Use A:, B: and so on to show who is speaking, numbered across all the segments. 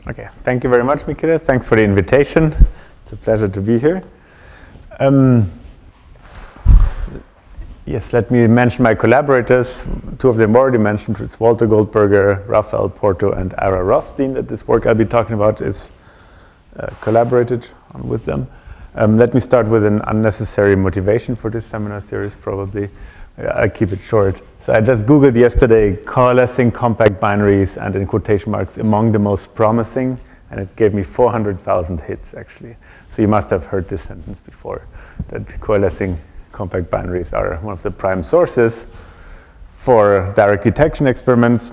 A: Okay, thank you very much, Mikita. Thanks for the invitation. It's a pleasure to be here. Yes, let me mention my collaborators. Two of them already mentioned. It's Walter Goldberger, Rafael Porto, and Ara Rothstein. That this work I'll be talking about is collaborated on with them. Let me start with an unnecessary motivation for this seminar series, probably. I'll keep it short. So I just Googled yesterday coalescing compact binaries and in quotation marks among the most promising, and it gave me 400,000 hits actually. So you must have heard this sentence before, that coalescing compact binaries are one of the prime sources for direct detection experiments.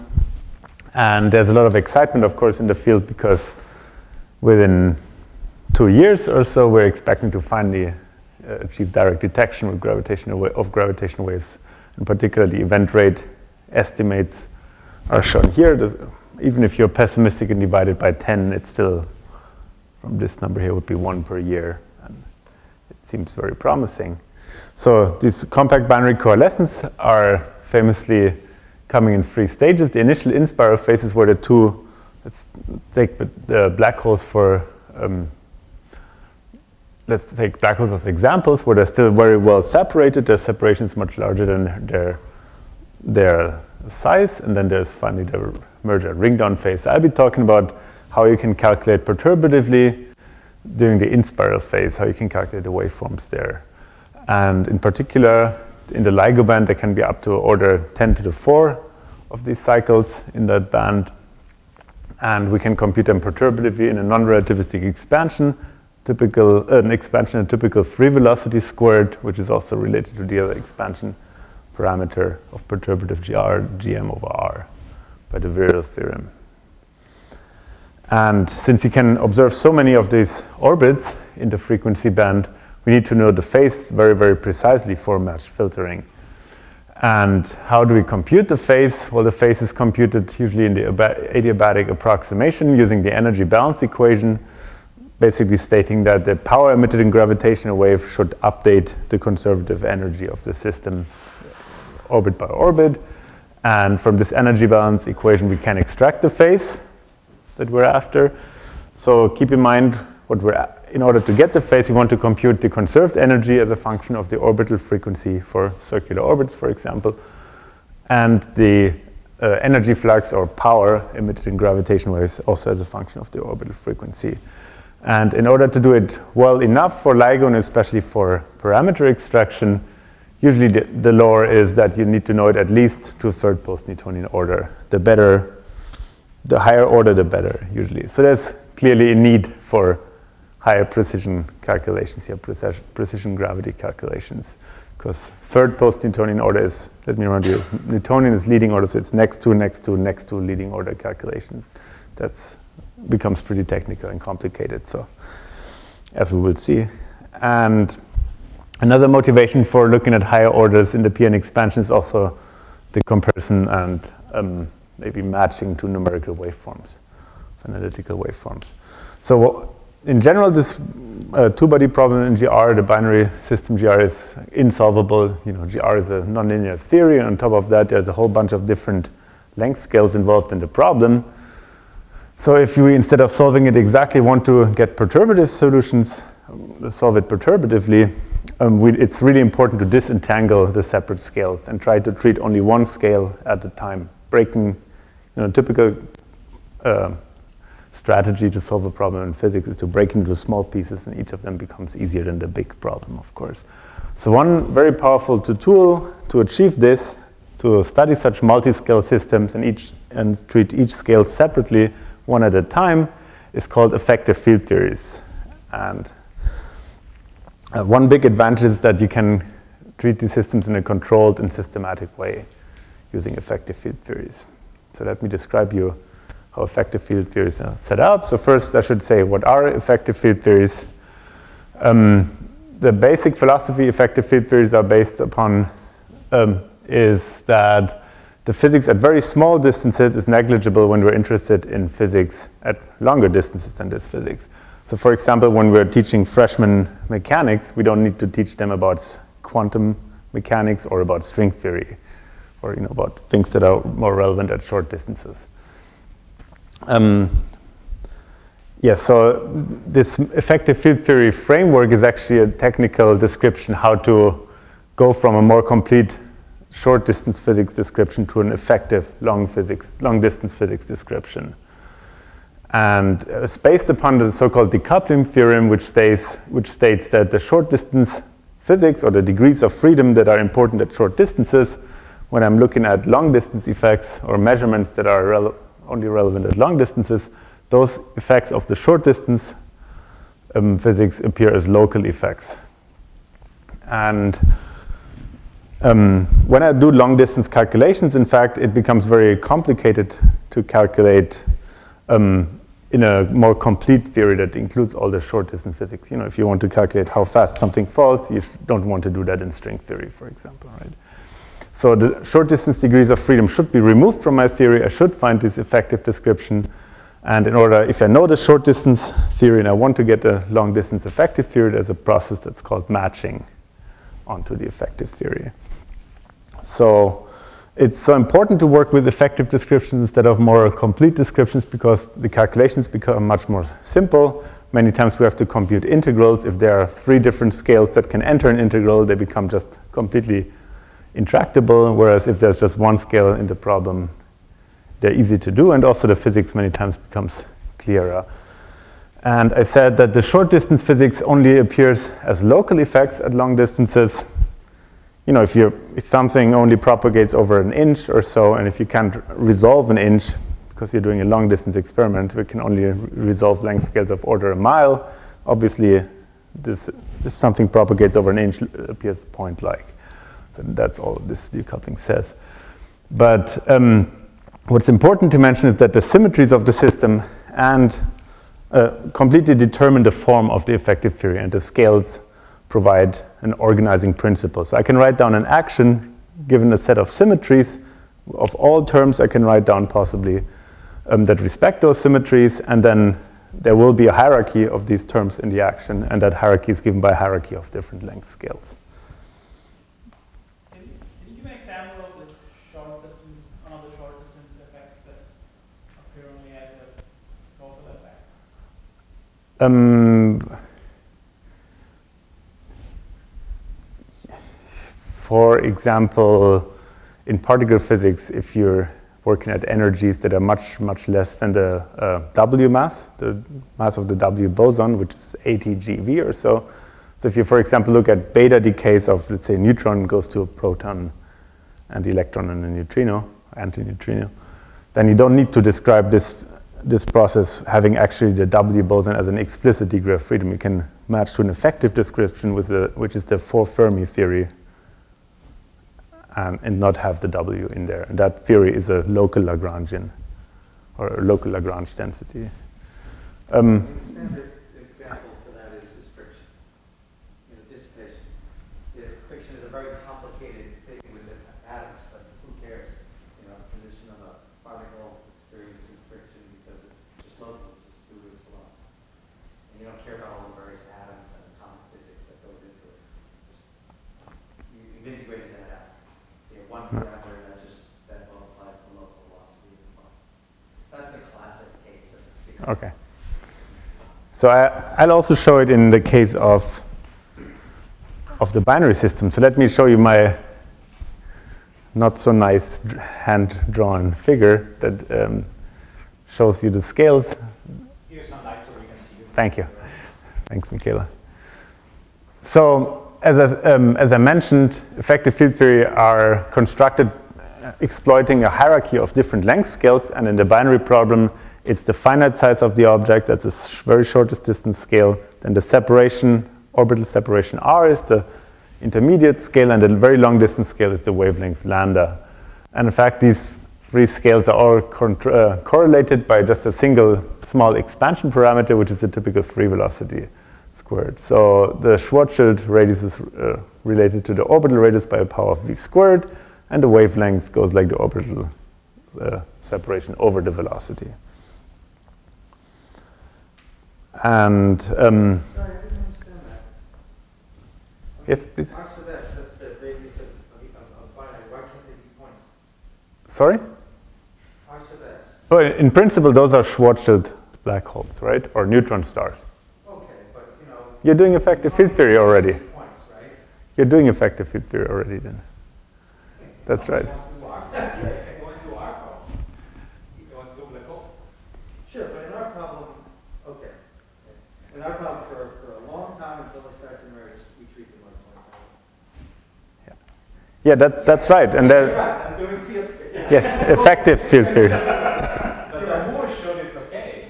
A: And there's a lot of excitement, of course, in the field because within 2 years or so, we're expecting to finally achieve direct detection with gravitational waves. In particular, the event rate estimates are shown here. Even if you're pessimistic and divide it by 10, it's still, from this number here, would be 1 per year. And it seems very promising. So these compact binary coalescence are famously coming in 3 stages. The initial inspiral phases were the two, let's take the black holes for, let's take black holes as examples where they're still very well separated. Their separation is much larger than their size. And then there's finally the merger ring down phase. I'll be talking about how you can calculate perturbatively during the inspiral phase, how you can calculate the waveforms there. And in particular, in the LIGO band, there can be up to order 10 to the 4 of these cycles in that band. And we can compute them perturbatively in a non-relativistic expansion, an expansion in typical 3 velocity squared, which is also related to the other expansion parameter of perturbative GR, GM over R, by the Virel theorem. And since you can observe so many of these orbits in the frequency band, we need to know the phase very, very precisely for matched filtering. And how do we compute the phase? Well, the phase is computed usually in the adiabatic approximation using the energy balance equation, basically stating that the power emitted in gravitational wave should update the conservative energy of the system orbit by orbit. And from this energy balance equation, we can extract the phase that we're after. So keep in mind, in order to get the phase, we want to compute the conserved energy as a function of the orbital frequency for circular orbits, for example, and the energy flux or power emitted in gravitational waves also as a function of the orbital frequency. And in order to do it well enough for LIGO, and especially for parameter extraction, usually the law is that you need to know it at least to a third post-Newtonian order. The higher order, the better, usually. So there's clearly a need for higher precision calculations here, precision gravity calculations, because third post-Newtonian order is, let me remind you, Newtonian is leading order, so it's next to leading order calculations. That's becomes pretty technical and complicated, so as we will see. And another motivation for looking at higher orders in the PN expansion is also the comparison and maybe matching to numerical waveforms, analytical waveforms. So in general, this two-body problem in GR, the binary system GR, is insolvable. You know, GR is a nonlinear theory, and on top of that, there's a whole bunch of different length scales involved in the problem. So if we, instead of solving it exactly, want to get perturbative solutions, solve it perturbatively, it's really important to disentangle the separate scales and try to treat only one scale at a time, breaking, typical strategy to solve a problem in physics is to break into small pieces, and each of them becomes easier than the big problem, of course. So one very powerful tool to achieve this, to study such multi-scale systems and treat each scale separately, one at a time, is called effective field theories. And one big advantage is that you can treat these systems in a controlled and systematic way using effective field theories. So let me describe you how effective field theories are set up. So first, I should say, what are effective field theories? The basic philosophy effective field theories are based upon is that the physics at very small distances is negligible when we're interested in physics at longer distances than this physics. So for example, when we're teaching freshman mechanics, we don't need to teach them about quantum mechanics or about string theory, or about things that are more relevant at short distances. Yes, so this effective field theory framework is actually a technical description how to go from a more complete short distance physics description to an effective long distance physics description. And it's based upon the so-called decoupling theorem, which states that the short distance physics, or the degrees of freedom that are important at short distances, when I'm looking at long distance effects or measurements that are only relevant at long distances, those effects of the short distance physics appear as local effects. And when I do long distance calculations, in fact, it becomes very complicated to calculate in a more complete theory that includes all the short distance physics. You know, if you want to calculate how fast something falls, you don't want to do that in string theory, for example, right? So the short distance degrees of freedom should be removed from my theory. I should find this effective description. And in order, if I know the short distance theory and I want to get a long distance effective theory, there's a process that's called matching onto the effective theory. So it's so important to work with effective descriptions instead of more complete descriptions, because the calculations become much more simple. Many times we have to compute integrals. If there are 3 different scales that can enter an integral, they become just completely intractable, whereas if there's just one scale in the problem, they're easy to do, and also the physics many times becomes clearer. And I said that the short distance physics only appears as local effects at long distances. You know, if something only propagates over an inch or so, and if you can't resolve an inch because you're doing a long distance experiment, we can only resolve length scales of order a mile. Obviously, if something propagates over an inch, it appears point-like. So that's all this decoupling says. But what's important to mention is that the symmetries of the system and completely determine the form of the effective theory, and the scales provide an organizing principle. So I can write down an action given a set of symmetries of all terms I can write down possibly that respect those symmetries, and then there will be a hierarchy of these terms in the action, and that hierarchy is given by a hierarchy of different length scales.
B: Can you give an example of this short distance, another short distance effects that appear only as a local effect?
A: For example, in particle physics, if you're working at energies that are much, much less than the W mass, the mass of the W boson, which is 80 GeV or so. So if you, for example, look at beta decays of, let's say, a neutron goes to a proton and electron and a neutrino, antineutrino, then you don't need to describe this process having actually the W boson as an explicit degree of freedom. You can match to an effective description with which is the 4 Fermi theory, and not have the W in there. And that theory is a local Lagrangian, or a local Lagrange density.
C: The standard example for that is friction, dissipation. Friction is a very complicated thing with atoms, but who cares? Position of a particle experiencing friction because it's just local, just due to its velocity. And you don't care about all the various atoms and atomic physics that goes into it. You've integrated that out. One parameter that multiplies the local velocity of the point. That's the classic case of decoupling.
A: Okay. So I'll also show it in the case of the binary system. So let me show you my not so nice hand-drawn figure that shows you the scales.
B: Here's some light so we can see you.
A: Thank you. Thanks, Michaela. So as I mentioned, effective field theory are constructed exploiting a hierarchy of different length scales, and in the binary problem, it's the finite size of the object, that's a very shortest distance scale, then the separation, orbital separation r is the intermediate scale, and the very long distance scale is the wavelength lambda. And in fact, these 3 scales are all correlated by just a single small expansion parameter, which is the typical free velocity squared. So the Schwarzschild radius is related to the orbital radius by a power of v squared, and the wavelength goes like the orbital separation over the velocity. And
C: Sorry, I didn't understand that.
A: yes, please.
C: R sub s, that's the radius of binary. Why can't they be points?
A: Sorry?
C: R sub s.
A: Oh, in principle, those are Schwarzschild black holes, right? Or neutron stars.
C: Okay, but you know.
A: You're doing effective field theory already.
C: Points, right?
A: You're doing effective field theory already then. That's right.
C: Sure, but in our problem, okay. In our problem, for a long time until they start to merge, we treat them like points.
A: Yeah, that's right. And
C: You're right, I'm doing field theory.
A: yes, effective field theory.
B: But the Moore showed it's okay.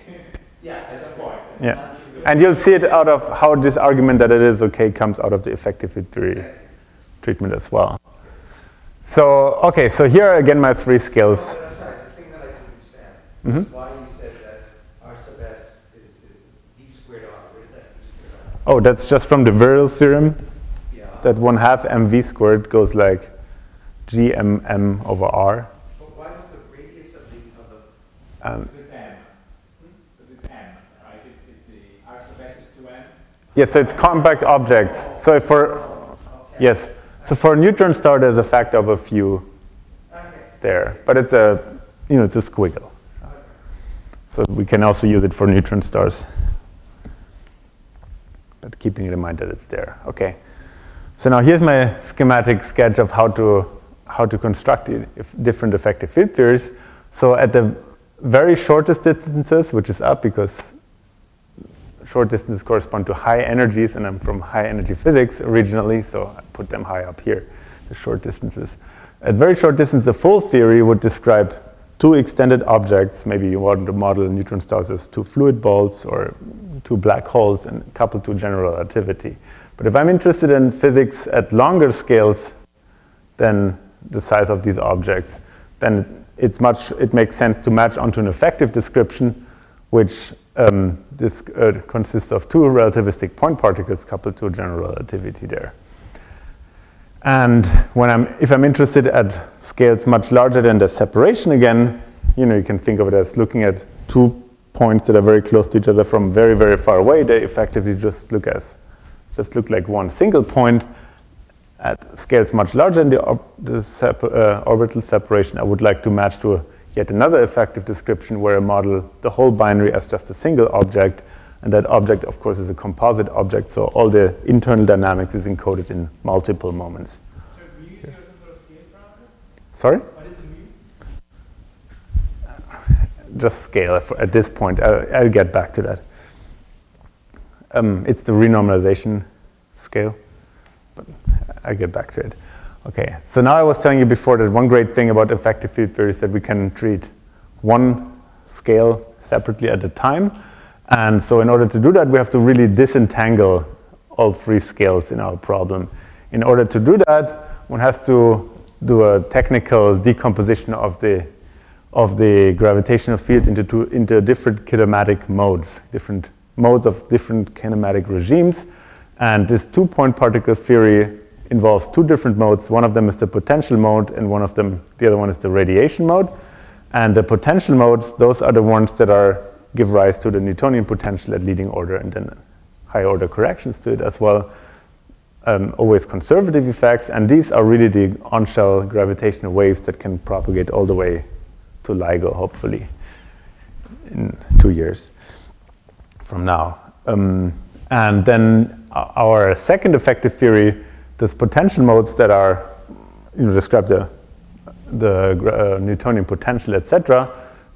C: Yeah, at some point.
A: Yeah. And you'll see it out of how this argument that it is okay comes out of the effective field theory treatment as well. So, okay, so here are again my three scales.
C: Oh, that's right. The thing that I didn't understand is why you said that R sub s is d squared r. Where did that d squared r?
A: Oh, that's just from the Wirral theorem.
C: Yeah.
A: That 1/2 mv squared goes like gmm over r.
C: But why does the radius of the
B: Because it's m. Because it's m, right? It's the R sub s is 2m.
A: Yes, so it's compact objects. So if for yes, so for a neutron star, there's a factor of a few there, but it's a it's a squiggle. So we can also use it for neutron stars, but keeping in mind that it's there. Okay. So now here's my schematic sketch of how to construct different effective field theories. So at the very shortest distances, which is up because short distances correspond to high energies, and I'm from high energy physics originally, so I put them high up here, the short distances. At very short distance, the full theory would describe two extended objects. Maybe you want to model neutron stars as two fluid balls or two black holes and coupled to general relativity. But if I'm interested in physics at longer scales than the size of these objects, then it makes sense to match onto an effective description, which consists of two relativistic point particles coupled to a general relativity there. And if I'm interested at scales much larger than the separation again, you can think of it as looking at two points that are very close to each other from very, very far away. They effectively just look like one single point. At scales much larger than the orbital separation, I would like to match to yet another effective description where I model the whole binary as just a single object, and that object, of course, is a composite object, so all the internal dynamics is encoded in multiple moments.
B: So mu is your sort of scale parameter?
A: Sorry?
B: What is the mu?
A: Just scale at this point. I'll get back to that. It's the renormalization scale, but I'll get back to it. Okay, so now I was telling you before that one great thing about effective field theory is that we can treat one scale separately at a time. And so in order to do that, we have to really disentangle all three scales in our problem. In order to do that, one has to do a technical decomposition of the gravitational field into different kinematic modes, different modes of different kinematic regimes. And this two-point particle theory involves two different modes. One of them is the potential mode, and the other one is the radiation mode. And the potential modes, those are the ones that give rise to the Newtonian potential at leading order, and then high order corrections to it as well. Always conservative effects, and these are really the on-shell gravitational waves that can propagate all the way to LIGO, hopefully, in 2 years from now. And then our second effective theory, those potential modes that describe the Newtonian potential, etc.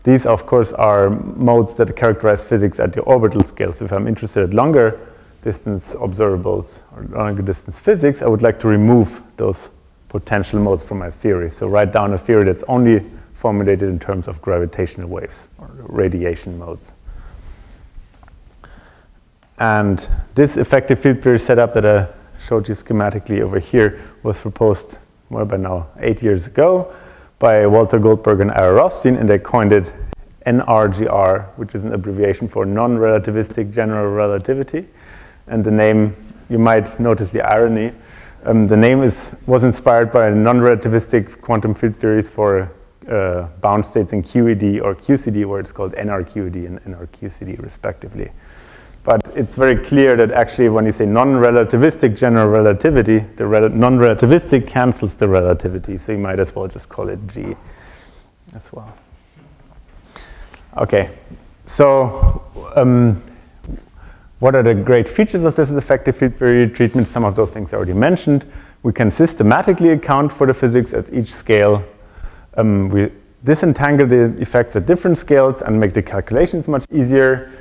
A: These, of course, are modes that characterize physics at the orbital scale. So if I'm interested in longer distance observables or longer distance physics, I would like to remove those potential modes from my theory. So write down a theory that's only formulated in terms of gravitational waves or radiation modes. And this effective field theory setup that I showed you schematically over here was proposed more by now 8 years ago by Walter Goldberg and Ira Rothstein, and they coined it NRGR, which is an abbreviation for non-relativistic general relativity. And the name, you might notice the irony, the name was inspired by non-relativistic quantum field theories for bound states in QED or QCD, where it's called NRQED and NRQCD respectively. But it's very clear that actually when you say non-relativistic general relativity, the non-relativistic cancels the relativity, so you might as well just call it G as well. Okay, so what are the great features of this effective field theory treatment? Some of those things I already mentioned. We can systematically account for the physics at each scale. We disentangle the effects at different scales and make the calculations much easier.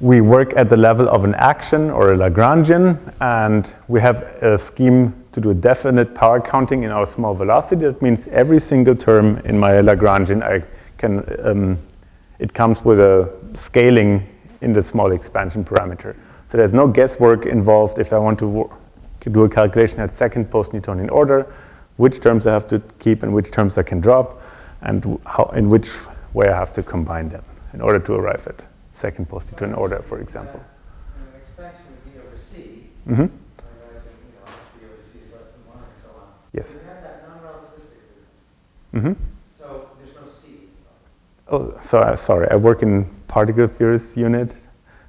A: We work at the level of an action or a Lagrangian, and we have a scheme to do a definite power counting in our small velocity. That means every single term in my Lagrangian, it comes with a scaling in the small expansion parameter. So there's no guesswork involved if I want to do a calculation at second post-Newtonian order, which terms I have to keep and which terms I can drop, and in which way I have to combine them in order to arrive at second post-Newtonian order, for example.
C: An expansion of V over C,
A: Mm-hmm.
C: I imagine, V over C is less than 1 and so on.
A: Yes.
C: You have that non-relativistic business.
A: Mm-hmm.
C: So there's no C.
A: Oh, so sorry, I work in particle theories unit,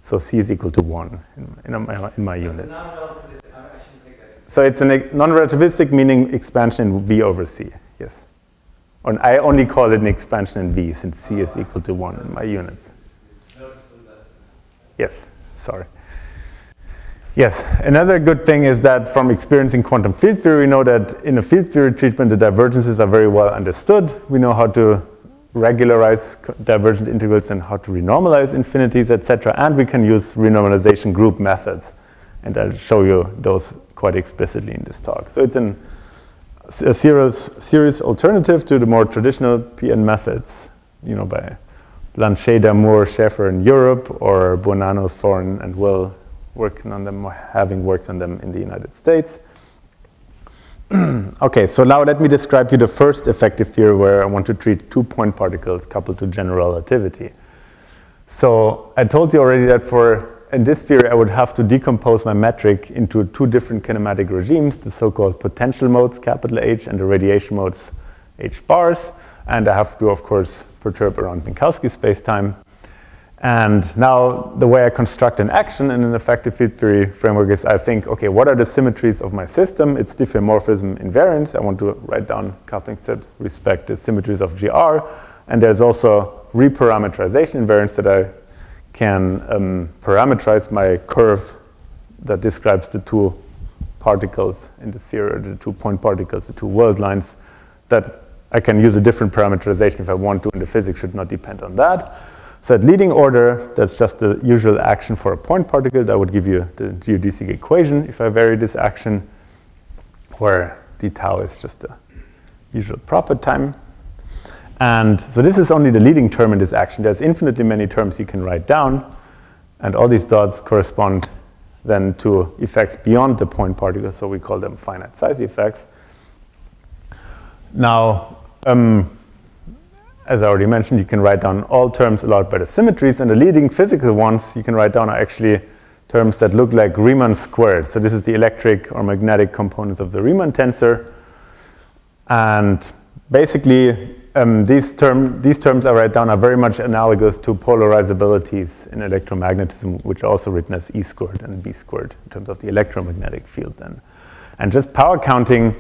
A: so C is equal to 1 in my unit.
C: Non-relativistic, I shouldn't take that.
A: So it's a non-relativistic, meaning expansion in V over C, yes. And I only call it an expansion in V, since C is equal to 1 in my units. Yes, sorry. Yes, another good thing is that from experience in quantum field theory, we know that in a field theory treatment, the divergences are very well understood. We know how to regularize divergent integrals and how to renormalize infinities, etc. And we can use renormalization group methods. And I'll show you those quite explicitly in this talk. So it's a serious alternative to the more traditional PN methods, by Blanchet, Damour, Schaeffer in Europe, or Bonanno, Thorne, and Will working on them, or having worked on them in the United States. Okay, so now let me describe you the first effective theory where I want to treat 2-point particles coupled to general relativity. So I told you already that in this theory, I would have to decompose my metric into 2 different kinematic regimes, the so-called potential modes, capital H, and the radiation modes, H bars. And I have to, of course, perturb around Minkowski spacetime. And now the way I construct an action in an effective field theory framework is I think, okay, what are the symmetries of my system? It's diffeomorphism invariance. I want to write down couplings that respect the symmetries of GR. And there's also reparameterization invariance that I can parameterize my curve that describes the 2 particles in the theory, the 2-point particles, the 2 world lines, that I can use a different parameterization if I want to, and the physics should not depend on that. So at leading order, that's just the usual action for a point particle. That would give you the geodesic equation if I vary this action, where d tau is just the usual proper time. And so this is only the leading term in this action. There's infinitely many terms you can write down, and all these dots correspond then to effects beyond the point particle, so we call them finite size effects. Now, as I already mentioned, you can write down all terms allowed by the symmetries, and the leading physical ones you can write down are actually terms that look like Riemann squared. So this is the electric or magnetic components of the Riemann tensor. And basically, these terms I write down are very much analogous to polarizabilities in electromagnetism, which are also written as E squared and B squared in terms of the electromagnetic field then. And just power counting,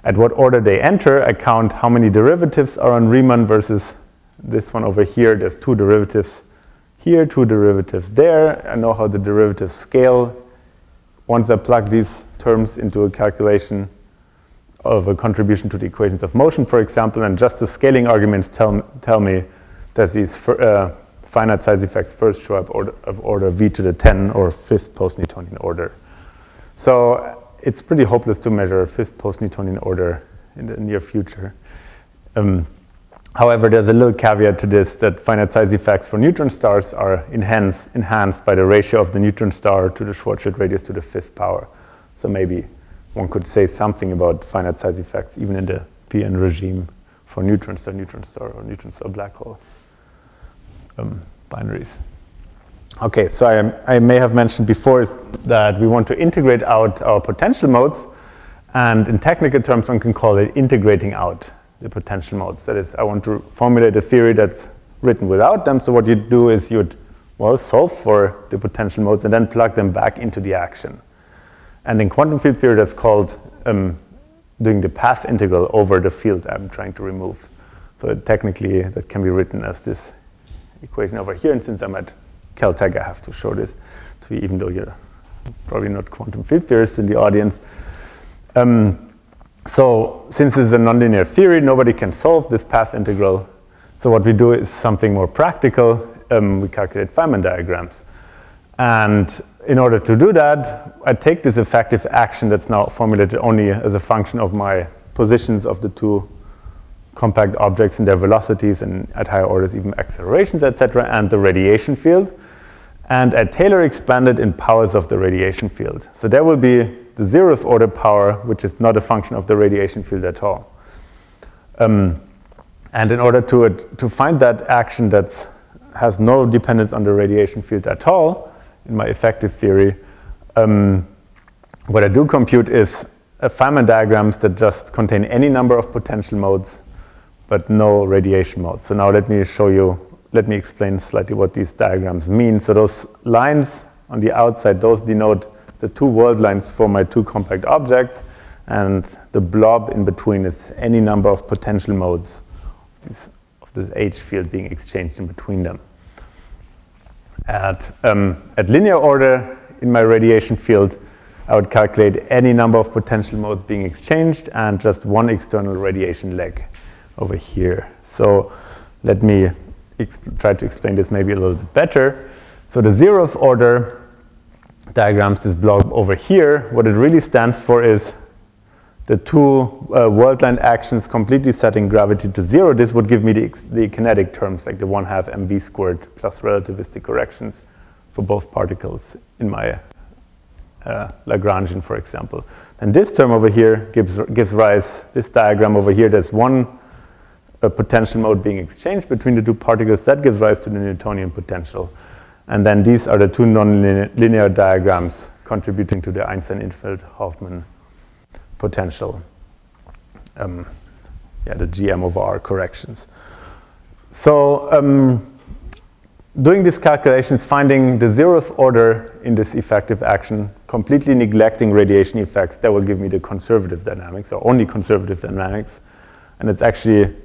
A: at what order they enter, I count how many derivatives are on Riemann versus this one over here. There's 2 derivatives here, 2 derivatives there. I know how the derivatives scale. Once I plug these terms into a calculation of a contribution to the equations of motion, for example, and just the scaling arguments tell me that these finite size effects first show up of order v to the 10 or 5th post-Newtonian order. So it's pretty hopeless to measure 5th post-Newtonian order in the near future. However, there's a little caveat to this, that finite size effects for neutron stars are enhanced by the ratio of the neutron star to the Schwarzschild radius to the 5th power. So maybe one could say something about finite size effects even in the PN regime for neutron star, or neutron star black hole binaries. Okay, so I may have mentioned before that we want to integrate out our potential modes, and in technical terms one can call it integrating out the potential modes. That is, I want to formulate a theory that's written without them. So what you do is you'd solve for the potential modes and then plug them back into the action. And in quantum field theory that's called doing the path integral over the field I'm trying to remove. So technically that can be written as this equation over here, and since I'm at Caltech I have to show this to you, even though you're probably not quantum field theorists in the audience. So since it's a nonlinear theory, nobody can solve this path integral. So what we do is something more practical. We calculate Feynman diagrams. And in order to do that, I take this effective action that's now formulated only as a function of my positions of the two compact objects and their velocities, and at higher orders even accelerations, etc., and the radiation field. And I Taylor expand it in powers of the radiation field. So there will be the 0th order power, which is not a function of the radiation field at all. And in order to find that action that has no dependence on the radiation field at all, in my effective theory, what I do compute is Feynman diagrams that just contain any number of potential modes, but no radiation modes. So now let me explain slightly what these diagrams mean. So those lines on the outside, those denote the two world lines for my two compact objects, and the blob in between is any number of potential modes of this H field being exchanged in between them. At linear order in my radiation field, I would calculate any number of potential modes being exchanged and just one external radiation leg over here. So let me try to explain this maybe a little bit better. So the 0th order diagrams, this blob over here, what it really stands for is the two world line actions completely setting gravity to 0. This would give me the kinetic terms, like the 1/2 mv squared plus relativistic corrections for both particles in my Lagrangian, for example. And this term over here gives rise, this diagram over here, there's one potential mode being exchanged between the two particles. That gives rise to the Newtonian potential. And then these are the two nonlinear diagrams contributing to the Einstein-Infeld-Hoffmann potential. The GM over R corrections. So doing these calculations, finding the 0th order in this effective action, completely neglecting radiation effects, that will give me the conservative dynamics, or only conservative dynamics. And it's actually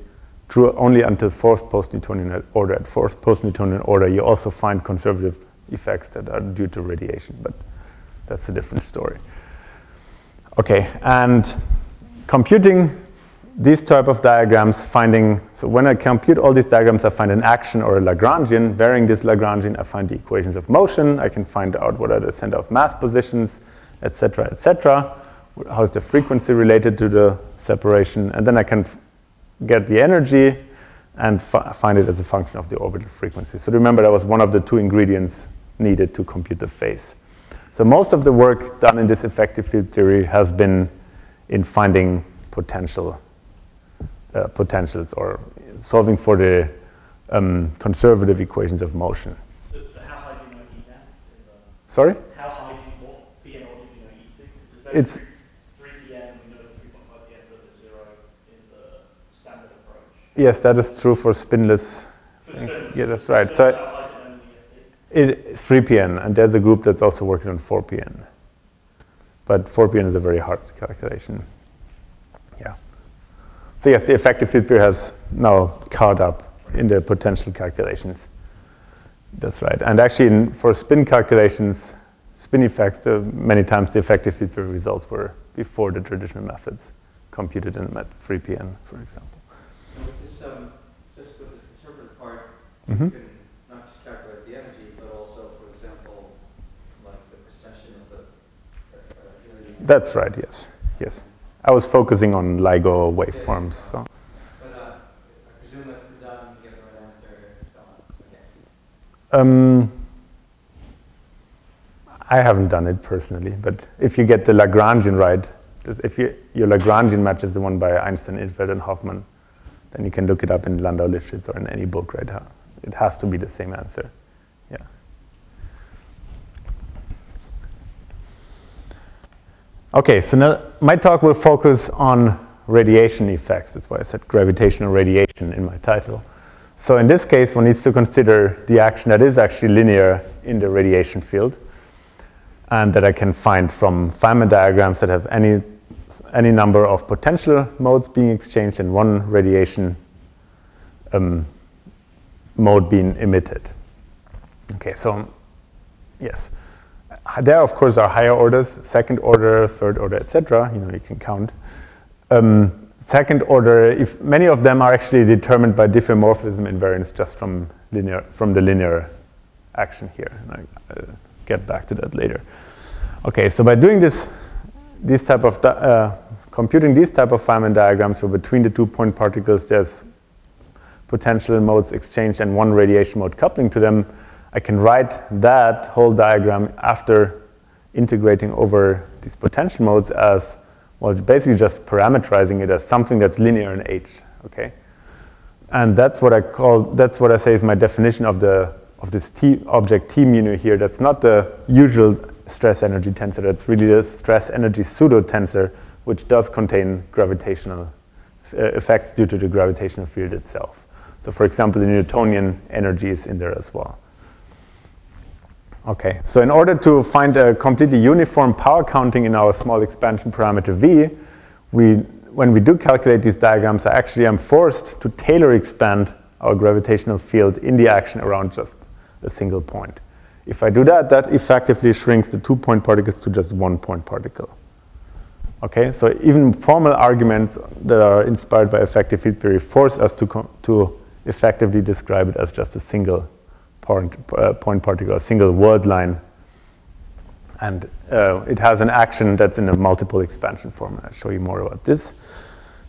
A: true only until 4th post-Newtonian order. At 4th post-Newtonian order, you also find conservative effects that are due to radiation, but that's a different story. Okay, and computing these type of diagrams, so when I compute all these diagrams, I find an action or a Lagrangian. Varying this Lagrangian, I find the equations of motion. I can find out what are the center of mass positions, etc., etc. How is the frequency related to the separation? And then I can get the energy and find it as a function of the orbital frequency. So remember, that was one of the two ingredients needed to compute the phase. So most of the work done in this effective field theory has been in finding potentials or solving for the conservative equations of motion.
B: So how high do you know E then?
A: Sorry?
B: How high do you know P and what do you know E to?
A: It's
B: 3 pm, we know 3.5 pm to 0 in the standard approach.
A: Yes, that is true for spinless things. Yeah, that's right. So it's 3pn, and there's a group that's also working on 4pn. But 4pn is a very hard calculation. Yeah. So yes, the effective field theory has now caught up in the potential calculations. That's right. And actually, for spin calculations, spin effects, many times the effective field theory results were before the traditional methods computed in at 3pn, for example.
C: So with this, just with this conservative part, you can not just calculate the energy, but also, for example, like the precession of the
A: That's right, yes. Yes. I was focusing on LIGO waveforms. So.
C: But I presume that's been done, you get the right answer, and so on. Okay.
A: I haven't done it personally, but if you get the Lagrangian right, if your Lagrangian matches the one by Einstein, Infeld, and Hoffmann, then you can look it up in Landau-Lifshitz or in any book, right? It has to be the same answer. Yeah. Okay, so now my talk will focus on radiation effects. That's why I said gravitational radiation in my title. So in this case, one needs to consider the action that is actually linear in the radiation field, and that I can find from Feynman diagrams that have any number of potential modes being exchanged and one radiation mode being emitted. Okay, so yes. There, of course, are higher orders, second order, third order, etc. You can count. Second order, if many of them are actually determined by diffeomorphism invariance just from the linear action here. And I'll get back to that later. Okay, so by doing this type of computing these type of Feynman diagrams, so between the 2 point particles, there's potential modes exchanged and one radiation mode coupling to them. I can write that whole diagram after integrating over these potential modes as, well, basically just parameterizing it as something that's linear in H, okay? And that's what I say is my definition of this object T mu here. That's not the usual stress energy tensor, that's really the stress energy pseudo tensor, which does contain gravitational effects due to the gravitational field itself. So for example, the Newtonian energy is in there as well. Okay, so in order to find a completely uniform power counting in our small expansion parameter V, when we do calculate these diagrams, I actually am forced to tailor expand our gravitational field in the action around just a single point. If I do that, that effectively shrinks the 2 point particles to just 1 point particle. Okay, so even formal arguments that are inspired by effective field theory force us to effectively describe it as just a single point particle, a single word line. And it has an action that's in a multiple expansion form. I'll show you more about this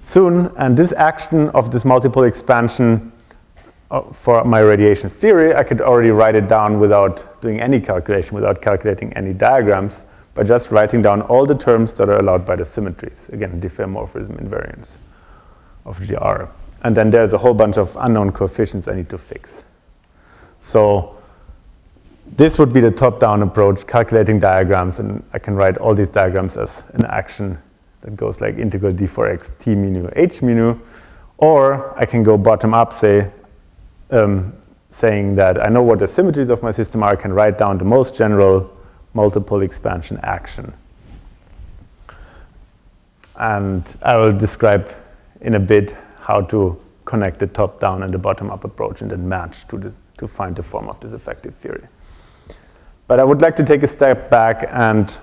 A: soon. And this action of this multiple expansion for my radiation theory, I could already write it down without doing any calculation, without calculating any diagrams, by just writing down all the terms that are allowed by the symmetries. Again, diffeomorphism invariance of GR. And then there's a whole bunch of unknown coefficients I need to fix. So this would be the top-down approach, calculating diagrams, and I can write all these diagrams as an action that goes like integral d for x t mu nu h mu nu, or I can go bottom-up, saying that I know what the symmetries of my system are. I can write down the most general multiple expansion action. And I will describe in a bit how to connect the top-down and the bottom-up approach and then match to find the form of this effective theory. But I would like to take a step back and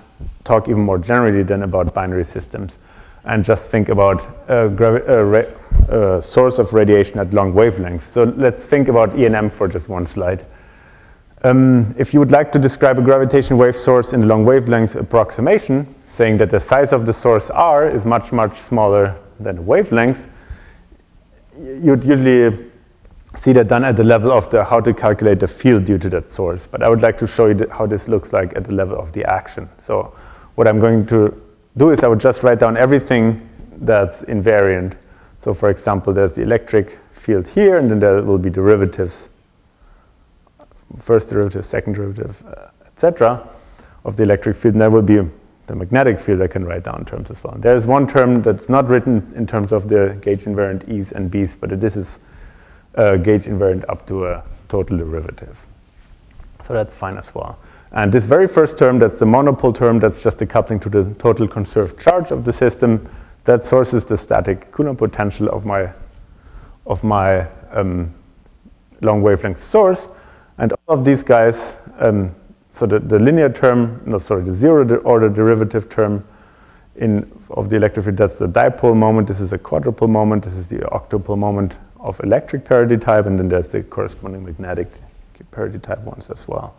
A: talk even more generally than about binary systems and just think about a source of radiation at long wavelengths. So let's think about E&M for just one slide. If you would like to describe a gravitational wave source in the long wavelength approximation, saying that the size of the source R is much, much smaller than the wavelength, you'd usually see that done at the level of how to calculate the field due to that source. But I would like to show you how this looks like at the level of the action. So what I'm going to do is I would just write down everything that's invariant. So for example, there's the electric field here, and then there will be derivatives, first derivative, second derivative, etc. of the electric field, and there will be the magnetic field I can write down terms as well. There's one term that's not written in terms of the gauge invariant E's and B's, but this is gauge invariant up to a total derivative. So that's fine as well. And this very first term, that's the monopole term, that's just the coupling to the total conserved charge of the system. That sources the static Coulomb potential of my long wavelength source. And all of these guys, so the linear term, the zero order derivative term of the electric field, that's the dipole moment. This is a quadrupole moment. This is the octupole moment of electric parity type, and then there's the corresponding magnetic parity type ones as well.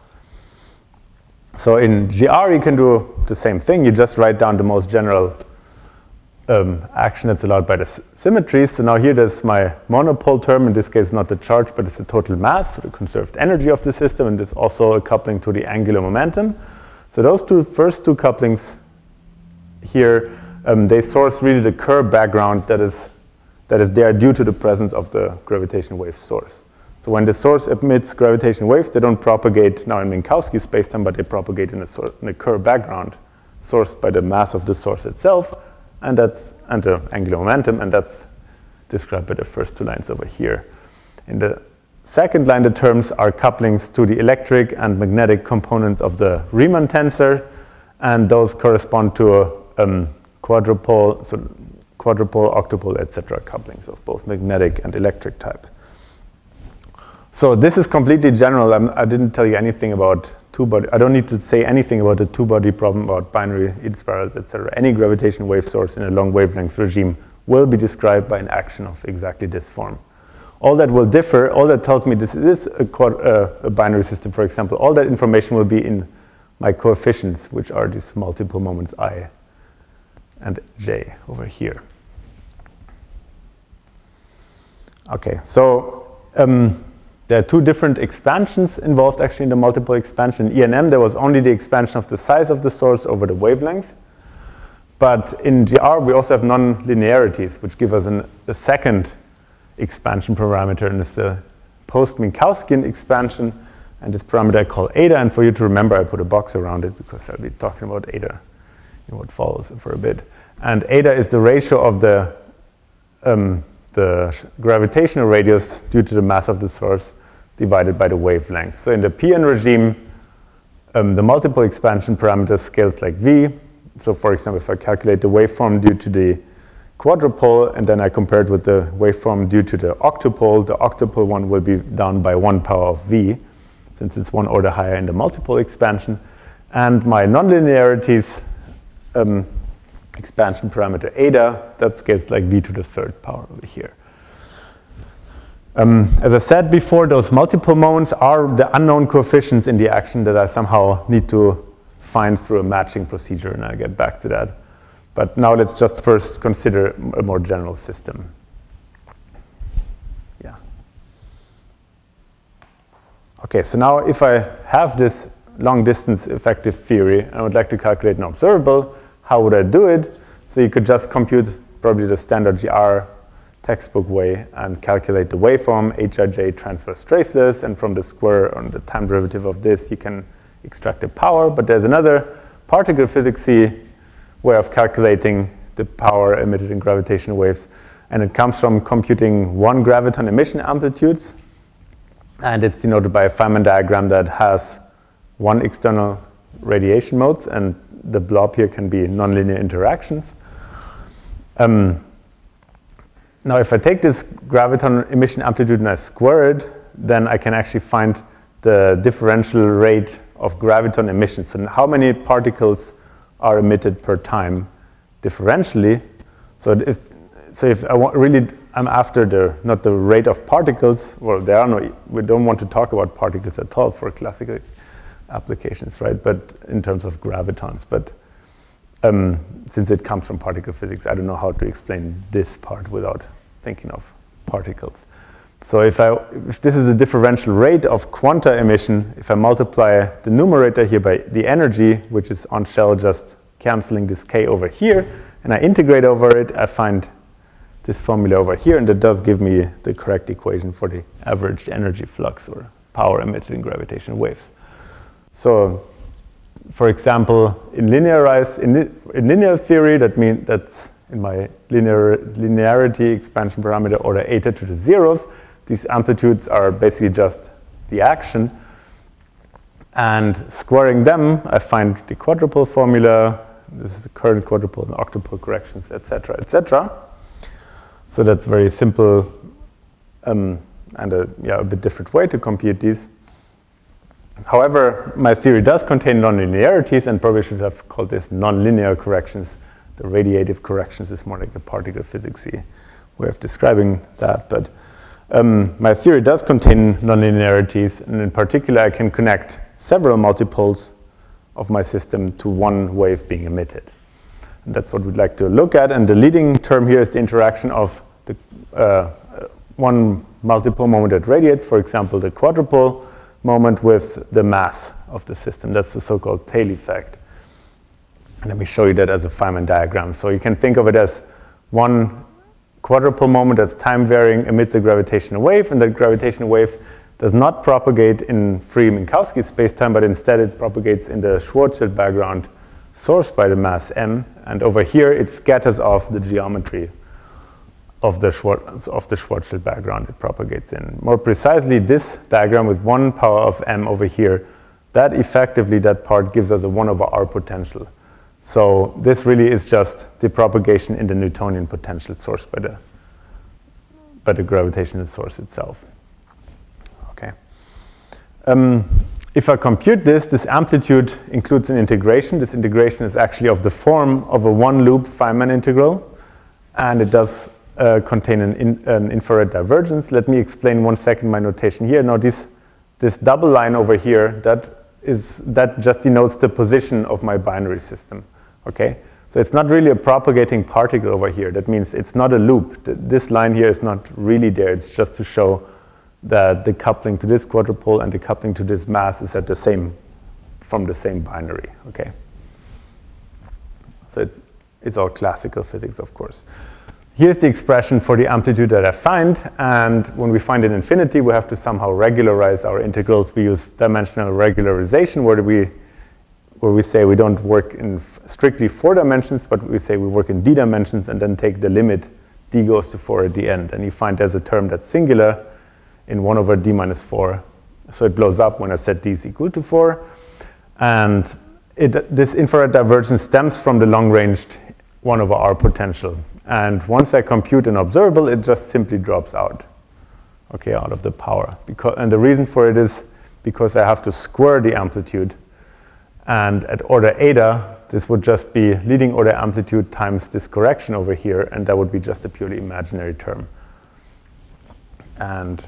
A: So in GR, you can do the same thing. You just write down the most general action that's allowed by the symmetries. So now here there's my monopole term. In this case, not the charge, but it's the total mass, so the conserved energy of the system, and there's also a coupling to the angular momentum. So those first two couplings here, they source really the Kerr background that is there due to the presence of the gravitational wave source. So when the source emits gravitational waves, they don't propagate now in Minkowski spacetime, but they propagate in a Kerr background sourced by the mass of the source itself, and the angular momentum, and that's described by the first two lines over here. In the second line, the terms are couplings to the electric and magnetic components of the Riemann tensor, and those correspond to a quadrupole, octupole, etc. couplings of both magnetic and electric type. So this is completely general. I didn't tell you anything about two-body. I don't need to say anything about the two-body problem, about binary inspirals, etc. Any gravitational wave source in a long wavelength regime will be described by an action of exactly this form. All that will differ, all that tells me this is a binary system, for example, all that information will be in my coefficients, which are these multiple moments I and j over here. Okay, so there are two different expansions involved actually in the multiple expansion. In ENM, there was only the expansion of the size of the source over the wavelength. But in GR, we also have non-linearities, which give us a second expansion parameter, and it's the post-Minkowskian expansion. And this parameter I call eta, and for you to remember, I put a box around it because I'll be talking about eta in what follows for a bit. And eta is the ratio of the gravitational radius due to the mass of the source divided by the wavelength. So in the PN regime, the multiple expansion parameter scales like V. So for example, if I calculate the waveform due to the quadrupole, and then I compare it with the waveform due to the octupole one will be down by 1 power of V, since it's one order higher in the multiple expansion. And my nonlinearities expansion parameter eta, that scales like V to the third power over here. As I said before, those multiple moments are the unknown coefficients in the action that I somehow need to find through a matching procedure, and I'll get back to that. But now let's just first consider a more general system. Yeah. Okay, so now if I have this long-distance effective theory, and I would like to calculate an observable, how would I do it? So you could just compute probably the standard GR textbook way and calculate the waveform, HRJ transverse traceless, and from the square on the time derivative of this, you can extract the power. But there's another particle physicsy way of calculating the power emitted in gravitational waves, and it comes from computing one graviton emission amplitudes, and it's denoted by a Feynman diagram that has one external radiation modes, and the blob here can be nonlinear interactions. Now if I take this graviton emission amplitude and I square it, then I can actually find the differential rate of graviton emission. So how many particles are emitted per time differentially. So if I want really, I'm after not the rate of particles. Well, we don't want to talk about particles at all for classical applications, right? But in terms of gravitons. But since it comes from particle physics, I don't know how to explain this part without thinking of particles. So if this is a differential rate of quanta emission, if I multiply the numerator here by the energy, which is on shell just canceling this k over here, and I integrate over it, I find this formula over here, and that does give me the correct equation for the average energy flux or power emitted in gravitational waves. So, for example, in linear theory, that means that's in my linearity expansion parameter order eta to the zeroth. These amplitudes are basically just the action. And squaring them, I find the quadrupole formula. This is the current quadrupole and octupole corrections, etc., etc. So that's very simple and a bit different way to compute these. However, my theory does contain nonlinearities, and probably should have called this nonlinear corrections. The radiative corrections is more like a particle physicsy way of describing that. But my theory does contain nonlinearities, and in particular, I can connect several multipoles of my system to one wave being emitted. And that's what we'd like to look at. And the leading term here is the interaction of the one multipole moment that radiates, for example, the quadrupole moment with the mass of the system. That's the so-called tail effect. And let me show you that as a Feynman diagram. So you can think of it as one quadrupole moment that's time varying emits a gravitational wave, and that gravitational wave does not propagate in free Minkowski spacetime, but instead it propagates in the Schwarzschild background sourced by the mass m, and over here it scatters off the geometry of the Schwarzschild background it propagates in. More precisely, this diagram with 1 power of m over here, that effectively, that part gives us a 1 over r potential. So this really is just the propagation in the Newtonian potential sourced by the gravitational source itself. Okay. If I compute this, this amplitude includes an integration. This integration is actually of the form of a one-loop Feynman integral, and it does contain an infrared divergence. Let me explain 1 second my notation here. Now this double line over here, that just denotes the position of my binary system. Okay, so it's not really a propagating particle over here. That means it's not a loop. This line here is not really there. It's just to show that the coupling to this quadrupole and the coupling to this mass is at the same, from the same binary. Okay, so it's all classical physics, of course. Here's the expression for the amplitude that I find, and when we find an infinity, we have to somehow regularize our integrals. We use dimensional regularization, where we say we don't work in strictly 4 dimensions, but we say we work in d dimensions and then take the limit d goes to 4 at the end. And you find there's a term that's singular in 1 over d minus 4. So it blows up when I set d is equal to 4. And this infrared divergence stems from the long-ranged 1 over r potential. And once I compute an observable, it just simply drops out, okay, out of the power. And the reason for it is because I have to square the amplitude. And at order eta, this would just be leading order amplitude times this correction over here, and that would be just a purely imaginary term. And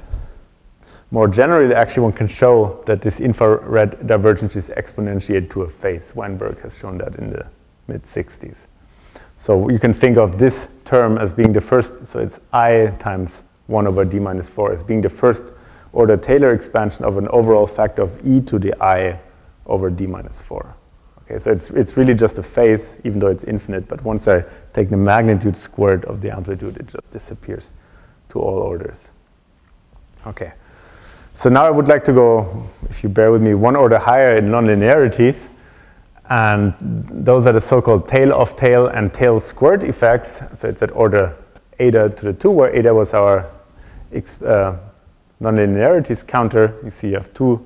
A: more generally, actually, one can show that this infrared divergence is exponentiated to a phase. Weinberg has shown that in the mid-60s. So you can think of this term as being the first, so it's I times 1 over d minus 4 as being the first order Taylor expansion of an overall factor of e to the I over d minus 4. Okay, so it's really just a phase, even though it's infinite, but once I take the magnitude squared of the amplitude, it just disappears to all orders. Okay, so now I would like to go, if you bear with me, 1 order higher in nonlinearities. And those are the so-called tail of tail and tail squared effects. So it's at order eta to the 2, where eta was our nonlinearities counter. You see you have 2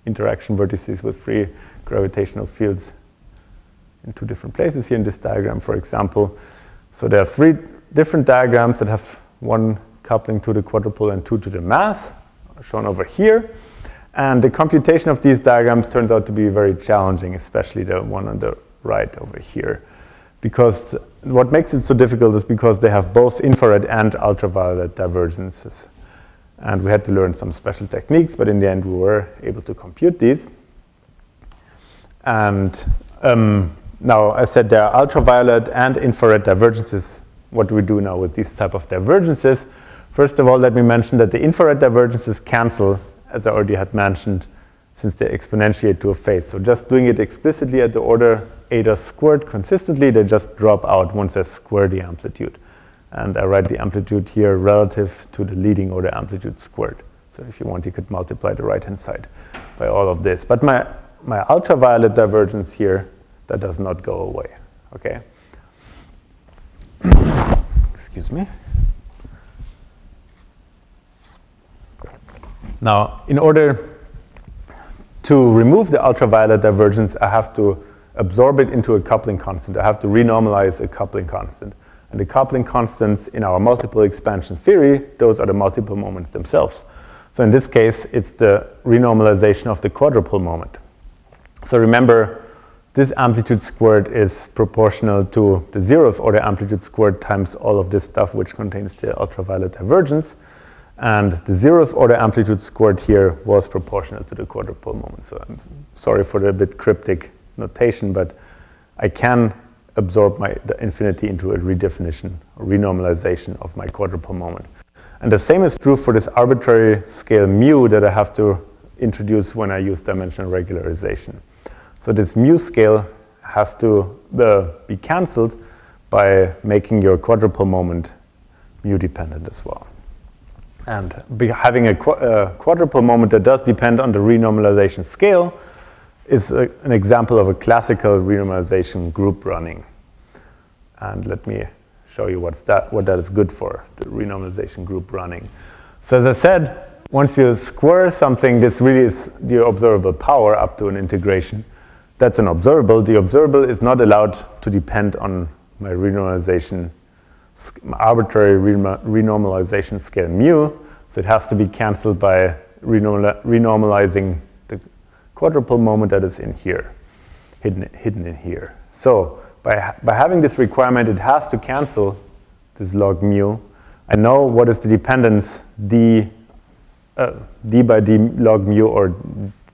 A: interaction vertices with free gravitational fields in 2 different places here in this diagram, for example. So there are 3 different diagrams that have 1 coupling to the quadrupole and 2 to the mass, shown over here. And the computation of these diagrams turns out to be very challenging, especially the one on the right over here. Because what makes it so difficult is because they have both infrared and ultraviolet divergences. And we had to learn some special techniques, but in the end we were able to compute these. And now I said there are ultraviolet and infrared divergences. What do we do now with these type of divergences? First of all, let me mention that the infrared divergences cancel, as I already had mentioned, since they exponentiate to a phase. So just doing it explicitly at the order eta squared consistently, they just drop out once I square the amplitude. And I write the amplitude here relative to the leading order amplitude squared. So if you want, you could multiply the right-hand side by all of this. But my ultraviolet divergence here, that does not go away, okay? Excuse me. Now, in order to remove the ultraviolet divergence, I have to absorb it into a coupling constant. I have to renormalize a coupling constant. And the coupling constants in our multiple expansion theory, those are the multiple moments themselves. So in this case, it's the renormalization of the quadrupole moment. So remember, this amplitude squared is proportional to the 0th order amplitude squared times all of this stuff which contains the ultraviolet divergence. And the 0th order amplitude squared here was proportional to the quadrupole moment. So I'm sorry for the bit cryptic notation, but I can absorb the infinity into a redefinition or renormalization of my quadrupole moment. And the same is true for this arbitrary scale mu that I have to introduce when I use dimensional regularization. So this mu scale has to be cancelled by making your quadrupole moment mu dependent as well. And having a quadrupole moment that does depend on the renormalization scale is an example of a classical renormalization group running. And let me show you what that is good for, the renormalization group running. So as I said, once you square something, this really is the observable power up to an integration. That's an observable. The observable is not allowed to depend on my renormalization arbitrary renormalization scale mu, so it has to be cancelled by renormalizing quadrupole moment that is in here, hidden in here. So by having this requirement, it has to cancel this log mu. I know what is the dependence d by d log mu, or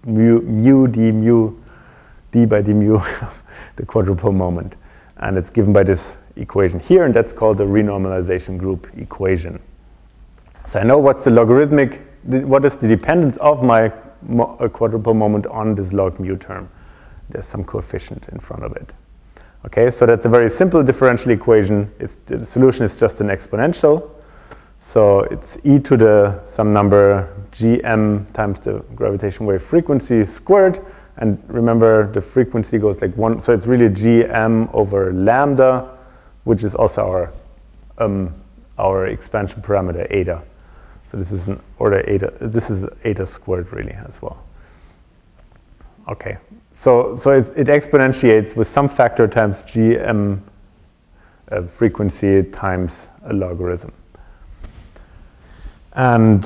A: mu d by d mu of the quadrupole moment. And it's given by this equation here, and that's called the renormalization group equation. So I know what's the logarithmic, what is the dependence of my quadrupole moment on this log mu term. There's some coefficient in front of it. Okay, so that's a very simple differential equation. The solution is just an exponential. So it's e to the some number gm times the gravitational wave frequency squared. And remember, the frequency goes like 1. So it's really gm over lambda, which is also our expansion parameter eta. So this is an order eta. This is eta squared really as well. Okay. So it exponentiates with some factor times gm frequency times a logarithm. And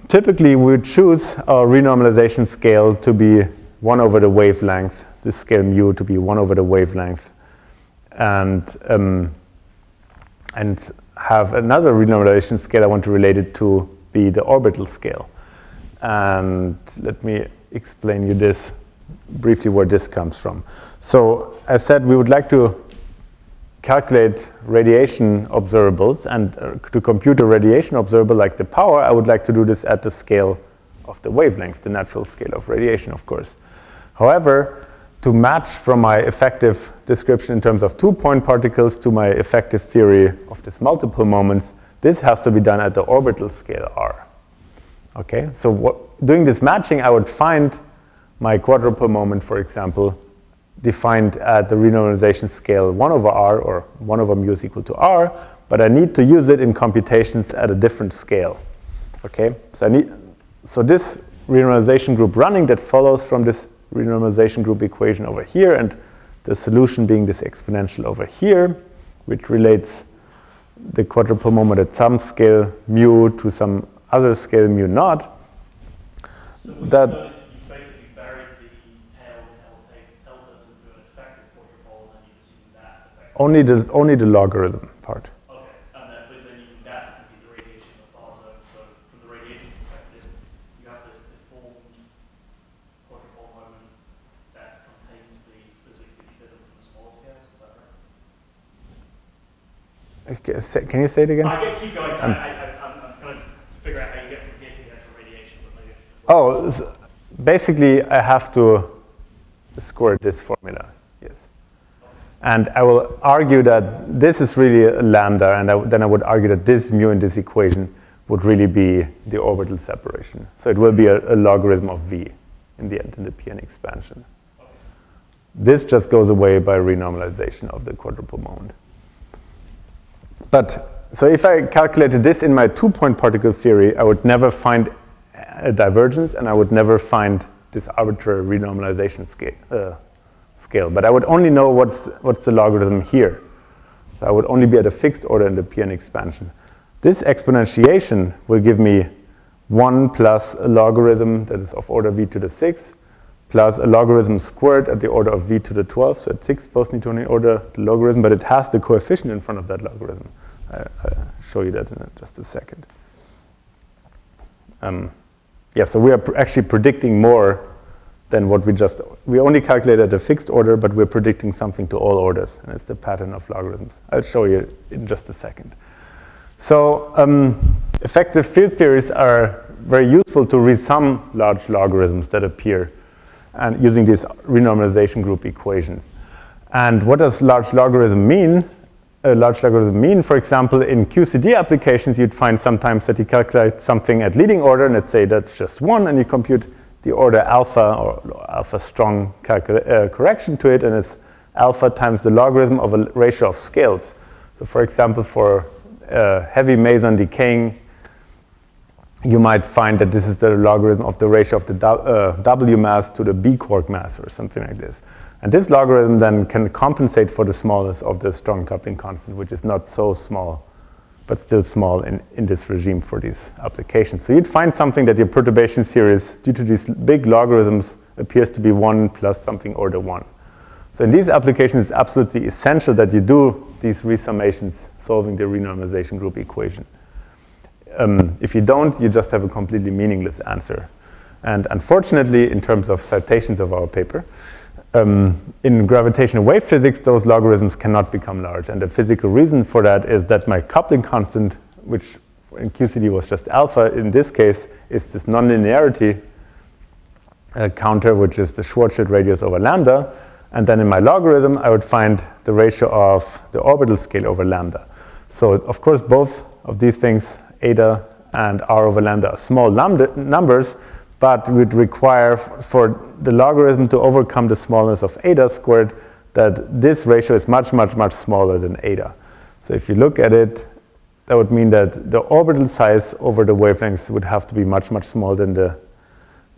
A: typically we would choose our renormalization scale to be 1 over the wavelength, this scale mu to be 1 over the wavelength, and have another renormalization scale I want to relate it to be the orbital scale. And let me explain you this briefly where this comes from. So as said, we would like to calculate radiation observables, and to compute a radiation observable like the power, I would like to do this at the scale of the wavelength, the natural scale of radiation, of course. However, to match from my effective description in terms of 2-point particles to my effective theory of this multiple moments, this has to be done at the orbital scale r. Okay, so doing this matching, I would find my quadrupole moment, for example, defined at the renormalization scale 1 over r, or 1 over mu is equal to r, but I need to use it in computations at a different scale. Okay, so this renormalization group running that follows from this renormalization group equation over here, and the solution being this exponential over here, which relates the quadrupole moment at some scale mu to some other scale mu naught.
B: So that you basically buried the tail in L terms into an effective quadrupole, and then you assume that effect.
A: Only the logarithm part.
B: Okay, and then using that to compute the radiation of the far zone. So from the radiation perspective, you have this deformed quadrupole moment that contains the physics that you did on the smaller scales. Is that right?
A: Can you say it again?
B: Keep going. So I'm trying to figure out how you get from here to the actual radiation. But maybe
A: so basically, I have to square this formula. Yes. And I will argue that this is really a lambda, and then I would argue that this mu in this equation would really be the orbital separation. So it will be a logarithm of v in the end, in the Pn expansion.
B: okay.
A: This just goes away by renormalization of the quadrupole moment. But so if I calculated this in my 2-point particle theory, I would never find a divergence, and I would never find this arbitrary renormalization scale. But I would only know what's the logarithm here. So I would only be at a fixed order in the Pn expansion. This exponentiation will give me 1 plus a logarithm that is of order v to the 6th, plus a logarithm squared at the order of v to the 12th, so at 6 post-Newtonian order the logarithm, but it has the coefficient in front of that logarithm. I'll show you that in just a second. Yeah, so we are actually predicting more than what we only calculated a fixed order, but we're predicting something to all orders, and it's the pattern of logarithms. I'll show you in just a second. So effective field theories are very useful to resum large logarithms that appear, and using these renormalization group equations. And what does large logarithm mean? A large logarithm mean, for example, in QCD applications, you'd find sometimes that you calculate something at leading order, and let's say that's just 1, and you compute the order alpha, or alpha strong correction to it, and it's alpha times the logarithm of a ratio of scales. So for example, for heavy meson decaying, you might find that this is the logarithm of the ratio of the W mass to the B quark mass, or something like this. And this logarithm then can compensate for the smallness of the strong coupling constant, which is not so small, but still small in this regime for these applications. So you'd find something that your perturbation series, due to these big logarithms appears to be 1 plus something order 1. So in these applications, it's absolutely essential that you do these resummations solving the renormalization group equation. If you don't, you just have a completely meaningless answer. And unfortunately, in terms of citations of our paper, in gravitational wave physics, those logarithms cannot become large. And the physical reason for that is that my coupling constant, which in QCD was just alpha, in this case, is this nonlinearity counter, which is the Schwarzschild radius over lambda. And then in my logarithm, I would find the ratio of the orbital scale over lambda. So of course, both of these things, eta and r over lambda, are small numbers, but would require for the logarithm to overcome the smallness of eta squared, that this ratio is much, much, much smaller than eta. So if you look at it, that would mean that the orbital size over the wavelengths would have to be much, much smaller than the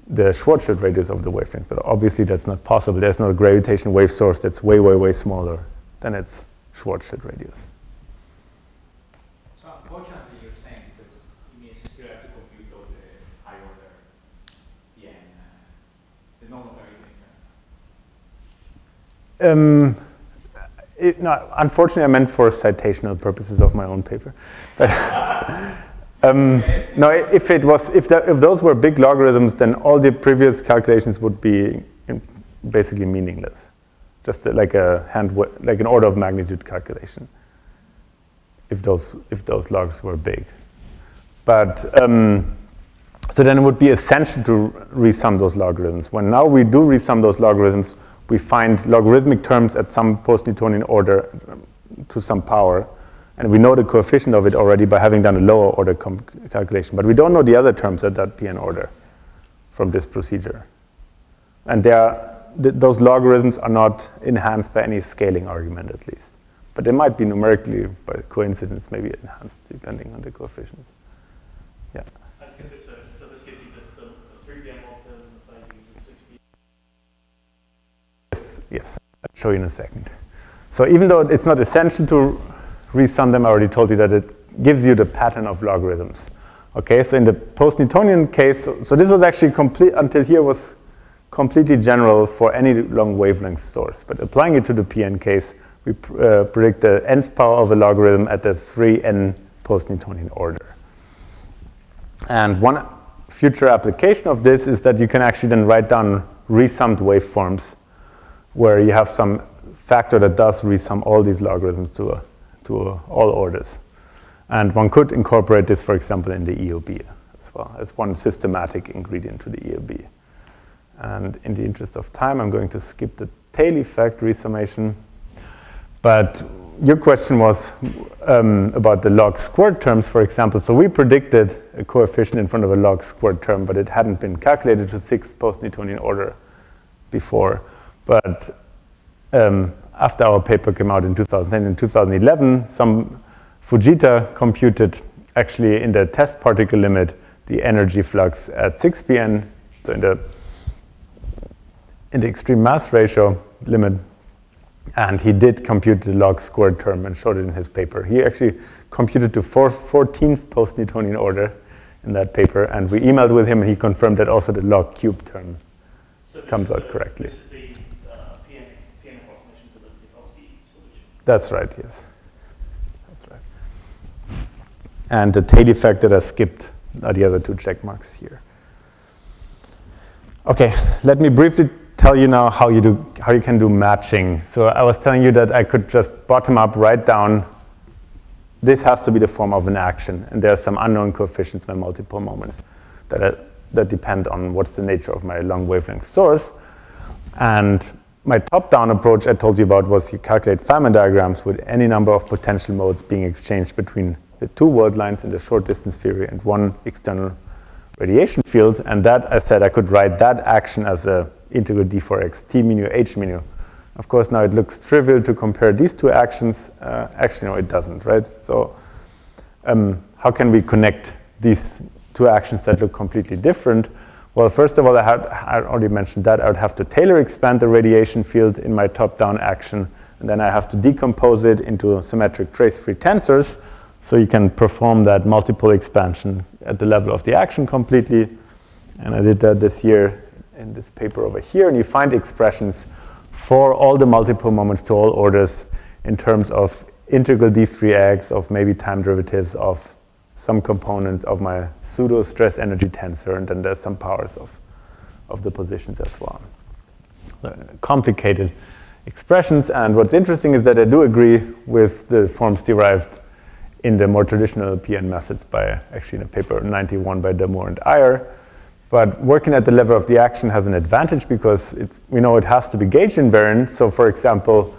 A: Schwarzschild radius of the wavelength. But obviously that's not possible. There's no gravitational wave source that's way, way, way smaller than its Schwarzschild radius.
D: So unfortunately you're saying, because it means you still have to compute all the high order PN, the non-logarithmic.
A: No, unfortunately, I meant for citational purposes of my own paper. But no, if those were big logarithms, then all the previous calculations would be basically meaningless, just like an order of magnitude calculation. If those logs were big, but so then it would be essential to resum those logarithms. When now we do resum those logarithms, we find logarithmic terms at some post-Newtonian order to some power. And we know the coefficient of it already by having done a lower order calculation. But we don't know the other terms at that Pn order from this procedure. And those logarithms are not enhanced by any scaling argument, at least. But they might be numerically, by coincidence, maybe enhanced, depending on the coefficients. Yeah.
B: I was going to say, so this gives you the 3Pn multiple and the phase using 6Pn.
A: Yes, I'll show you in a second. So even though it's not essential to resum them, I already told you that it gives you the pattern of logarithms. Okay, so in the post-Newtonian case, so this was actually complete, until here was completely general for any long wavelength source. But applying it to the Pn case, we predict the nth power of a logarithm at the 3n post-Newtonian order. And one future application of this is that you can actually then write down resummed waveforms where you have some factor that does resum all these logarithms to all orders. And one could incorporate this, for example, in the EOB as well, as one systematic ingredient to the EOB. And in the interest of time, I'm going to skip the tail effect resummation. But your question was about the log squared terms, for example. So we predicted a coefficient in front of a log squared term, but it hadn't been calculated to 6th post-Newtonian order before. But after our paper came out in 2010 and 2011, some Fujita computed actually in the test particle limit the energy flux at 6Pn, so in the extreme mass ratio limit, and he did compute the log squared term and showed it in his paper. He actually computed to 14th post-Newtonian order in that paper, and we emailed with him and he confirmed that also the log cube term comes out correctly.
B: This is the PN approximation to the Minkowski solution.
A: That's right, yes. That's right. And the tail effect that I skipped are the other two check marks here. Okay, let me briefly tell you now how you can do matching. So I was telling you that I could just bottom up write down this has to be the form of an action, and there are some unknown coefficients, my multipole moments, that depend on what's the nature of my long wavelength source. And my top-down approach I told you about was you calculate Feynman diagrams with any number of potential modes being exchanged between the two world lines in the short distance theory and one external radiation field. And that, I said, I could write that action as a integral d for x, t mu, h mu. Of course, now it looks trivial to compare these two actions. Actually, no, it doesn't, right? So how can we connect these two actions that look completely different? Well, first of all, I already mentioned that. I would have to Taylor expand the radiation field in my top-down action, and then I have to decompose it into symmetric trace-free tensors, so you can perform that multipole expansion at the level of the action completely. And I did that this year in this paper over here, and you find expressions for all the multiple moments to all orders in terms of integral d3x, of maybe time derivatives of some components of my pseudo stress energy tensor, and then there's some powers of the positions as well. Complicated expressions, and what's interesting is that I do agree with the forms derived in the more traditional PN methods by actually in a paper 91 by Damour and Iyer. But working at the level of the action has an advantage because we know it has to be gauge invariant. So for example,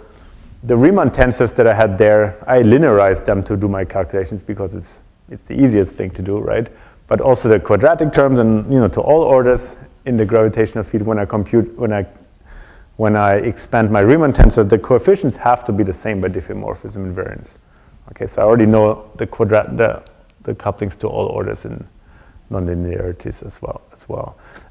A: the Riemann tensors that I had there, I linearized them to do my calculations because it's the easiest thing to do, right? But also the quadratic terms and to all orders in the gravitational field when I expand my Riemann tensor, the coefficients have to be the same by diffeomorphism invariance. Okay, so I already know the couplings to all orders in nonlinearities as well.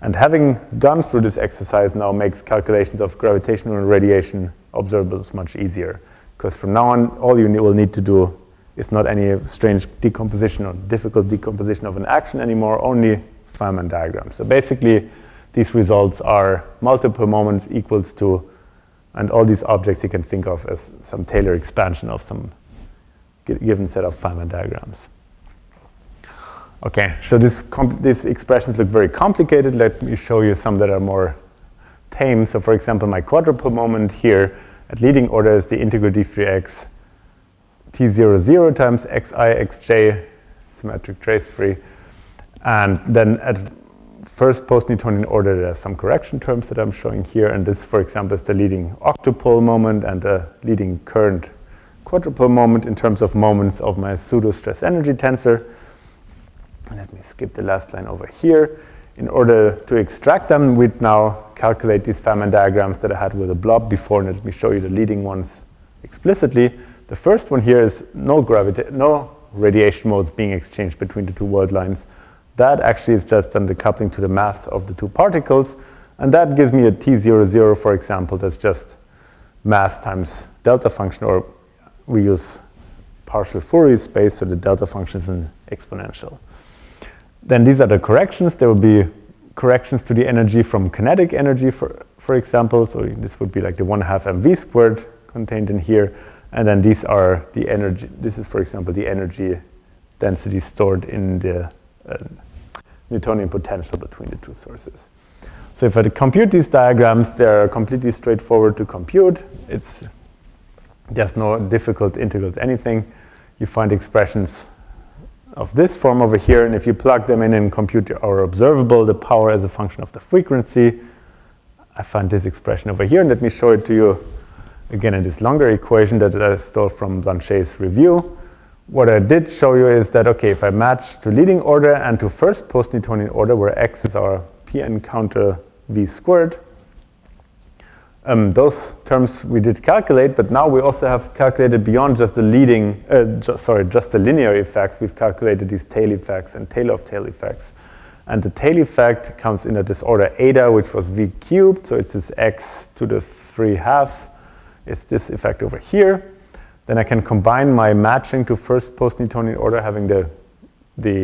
A: And having gone through this exercise now makes calculations of gravitational and radiation observables much easier. Because from now on, all you will need to do is not any strange decomposition or difficult decomposition of an action anymore, only Feynman diagrams. So basically, these results are multiple moments equals to, and all these objects you can think of as some Taylor expansion of some given set of Feynman diagrams. Okay, so these expressions look very complicated. Let me show you some that are more tame. So for example, my quadrupole moment here at leading order is the integral d3x t00 times xi xj, symmetric trace free. And then at first post-Newtonian order, there are some correction terms that I'm showing here. And this, for example, is the leading octopole moment and the leading current quadrupole moment in terms of moments of my pseudo-stress energy tensor. And let me skip the last line over here. In order to extract them, we'd now calculate these Feynman diagrams that I had with a blob before, and let me show you the leading ones explicitly. The first one here is no radiation modes being exchanged between the two world lines. That actually is just the coupling to the mass of the two particles, and that gives me a T00, for example, that's just mass times delta function, or we use partial Fourier space, so the delta function is an exponential. Then these are the corrections. There will be corrections to the energy from kinetic energy, for example. So this would be like the 1/2 mv squared contained in here. And then these are the energy. This is, for example, the energy density stored in the Newtonian potential between the two sources. So if I compute these diagrams, they're completely straightforward to compute. There's no difficult integrals, anything. You find expressions of this form over here, and if you plug them in and compute our observable, the power as a function of the frequency, I find this expression over here, and let me show it to you again in this longer equation that I stole from Blanchet's review. What I did show you is that, okay, if I match to leading order and to first post-Newtonian order, where x is our Pn counter v squared, those terms we did calculate, but now we also have calculated beyond just the leading, just the linear effects. We've calculated these tail effects and tail of tail effects. And the tail effect comes in at this order eta, which was v cubed, so it's this x to the 3/2. It's this effect over here. Then I can combine my matching to first post-Newtonian order, having the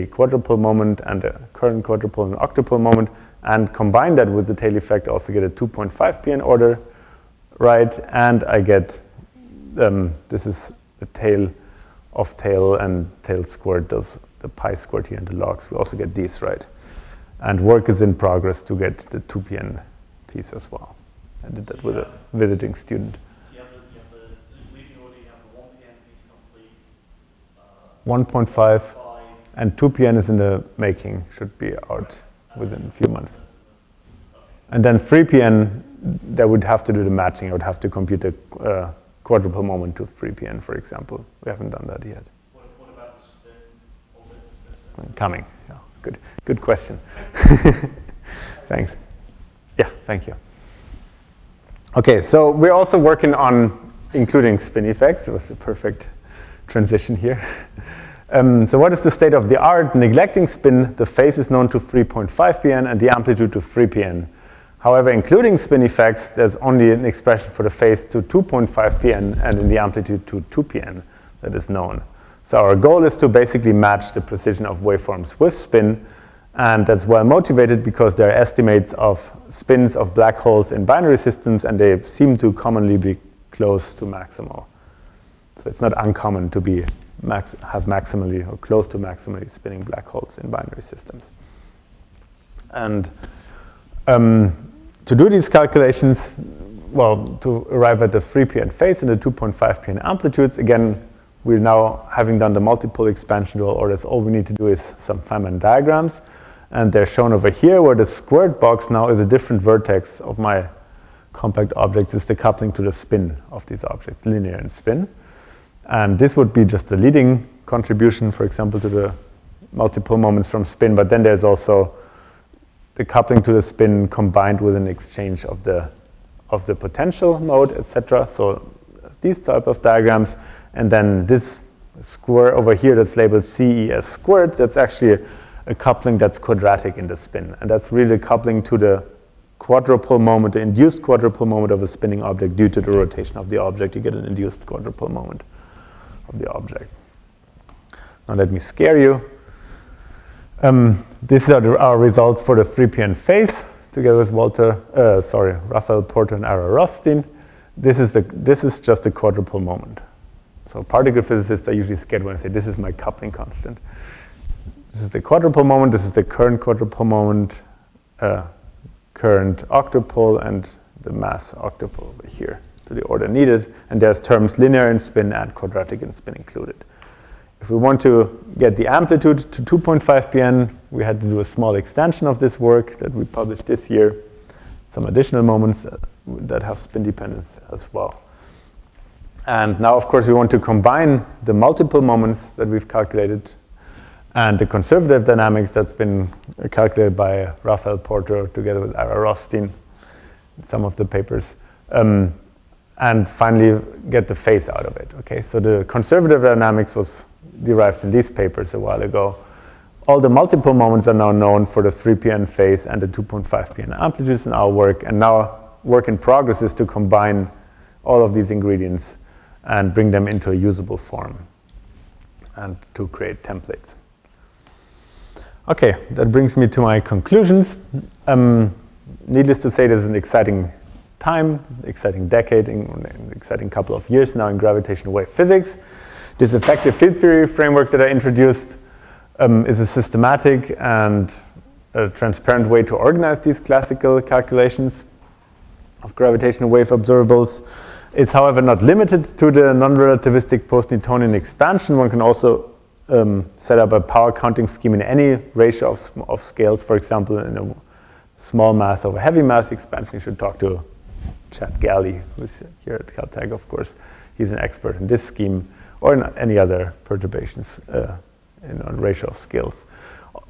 A: quadrupole moment and the current quadrupole and octupole moment, and combine that with the tail effect, I also get a 2.5 Pn order, right? And I get, this is the tail of tail and tail squared, does the pi squared here and the logs. We also get these, right? And work is in progress to get the 2 Pn piece as well. I did that with a visiting student.
B: So you have the leading order, you have the 1 Pn piece complete.
A: 1.5 and 2 Pn is in the making, should be out within a few months. And then 3 Pn, that would have to do the matching. I would have to compute the quadrupole moment to 3 Pn, for example. We haven't done that yet.
B: What about the spin?
A: Coming. Yeah, good question. Thanks. Yeah, thank you. Okay, so we're also working on including spin effects. It was the perfect transition here. So what is the state of the art? Neglecting spin, the phase is known to 3.5 Pn and the amplitude to 3 Pn. However, including spin effects, there's only an expression for the phase to 2.5 Pn and in the amplitude to 2 Pn that is known. So our goal is to basically match the precision of waveforms with spin. And that's well motivated because there are estimates of spins of black holes in binary systems, and they seem to commonly be close to maximal. So it's not uncommon to have maximally or close to maximally spinning black holes in binary systems. And to do these calculations, well, to arrive at the 3pn phase and the 2.5pn amplitudes, again, we're now, having done the multipole expansion to all orders, all we need to do is some Feynman diagrams. And they're shown over here, where the squared box now is a different vertex of my compact objects. It's the coupling to the spin of these objects, linear in spin. And this would be just the leading contribution, for example, to the multiple moments from spin. But then there's also the coupling to the spin combined with an exchange of the potential mode, etc. So these type of diagrams. And then this square over here that's labeled CES squared, that's actually a coupling that's quadratic in the spin. And that's really coupling to the quadrupole moment, the induced quadrupole moment of a spinning object due to the rotation of the object. You get an induced quadrupole moment of the object. Now let me scare you. These are our results for the 3pn phase, together with Raphael Porter and Ara Rothstein. This is just a quadrupole moment. So particle physicists are usually scared when I say this is my coupling constant. This is the quadrupole moment, this is the current quadrupole moment, current octupole, and the mass octupole over here to the order needed. And there's terms linear in spin and quadratic in spin included. If we want to get the amplitude to 2.5pn, we had to do a small extension of this work that we published this year, some additional moments that have spin dependence as well. And now, of course, we want to combine the multiple moments that we've calculated and the conservative dynamics that's been calculated by Raphael Porter together with Ara Rothstein, some of the papers, and finally get the phase out of it. Okay, so the conservative dynamics was derived in these papers a while ago. All the multiple moments are now known for the 3pn phase and the 2.5pn amplitudes in our work, and now work in progress is to combine all of these ingredients and bring them into a usable form and to create templates. Okay, that brings me to my conclusions. Needless to say, this is an exciting time, exciting decade, an exciting couple of years now in gravitational wave physics. This effective field theory framework that I introduced is a systematic and a transparent way to organize these classical calculations of gravitational wave observables. It's, however, not limited to the non-relativistic post-Newtonian expansion. One can also set up a power counting scheme in any ratio of scales. For example, in a small mass over heavy mass expansion, you should talk to CaJAGWR, who's here at Caltech, of course. He's an expert in this scheme, or in any other perturbations in a ratio of scales.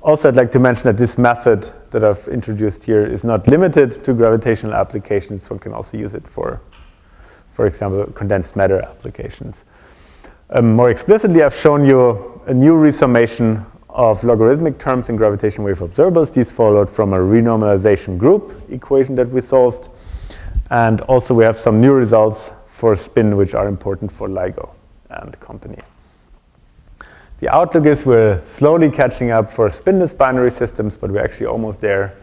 A: Also, I'd like to mention that this method that I've introduced here is not limited to gravitational applications. One can also use it for example, condensed matter applications. More explicitly, I've shown you a new resummation of logarithmic terms in gravitational wave observables. These followed from a renormalization group equation that we solved. And also we have some new results for spin, which are important for LIGO and company. The outlook is we're slowly catching up for spinless binary systems, but we're actually almost there.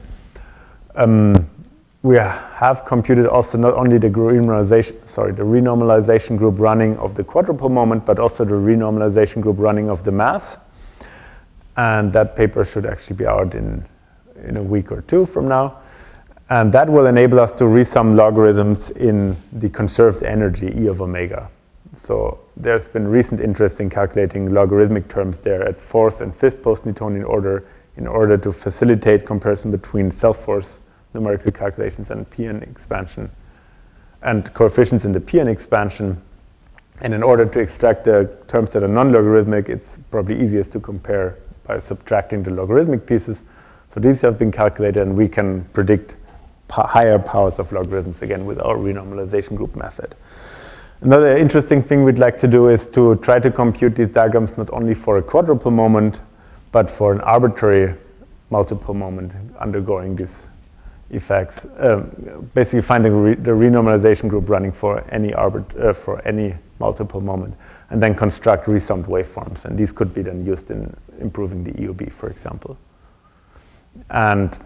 A: We have computed also not only the renormalization group running of the quadrupole moment, but also the renormalization group running of the mass. And that paper should actually be out in a week or two from now. And that will enable us to resum logarithms in the conserved energy E of omega. So there's been recent interest in calculating logarithmic terms there at 4th and 5th post-Newtonian order in order to facilitate comparison between self-force numerical calculations and Pn expansion and coefficients in the Pn expansion. And in order to extract the terms that are non-logarithmic, it's probably easiest to compare by subtracting the logarithmic pieces. So these have been calculated, and we can predict higher powers of logarithms again with our renormalization group method. Another interesting thing we'd like to do is to try to compute these diagrams not only for a quadrupole moment, but for an arbitrary multiple moment undergoing these effects. Basically finding the renormalization group running for any multiple moment, and then construct resummed waveforms. And these could be then used in improving the EOB, for example. And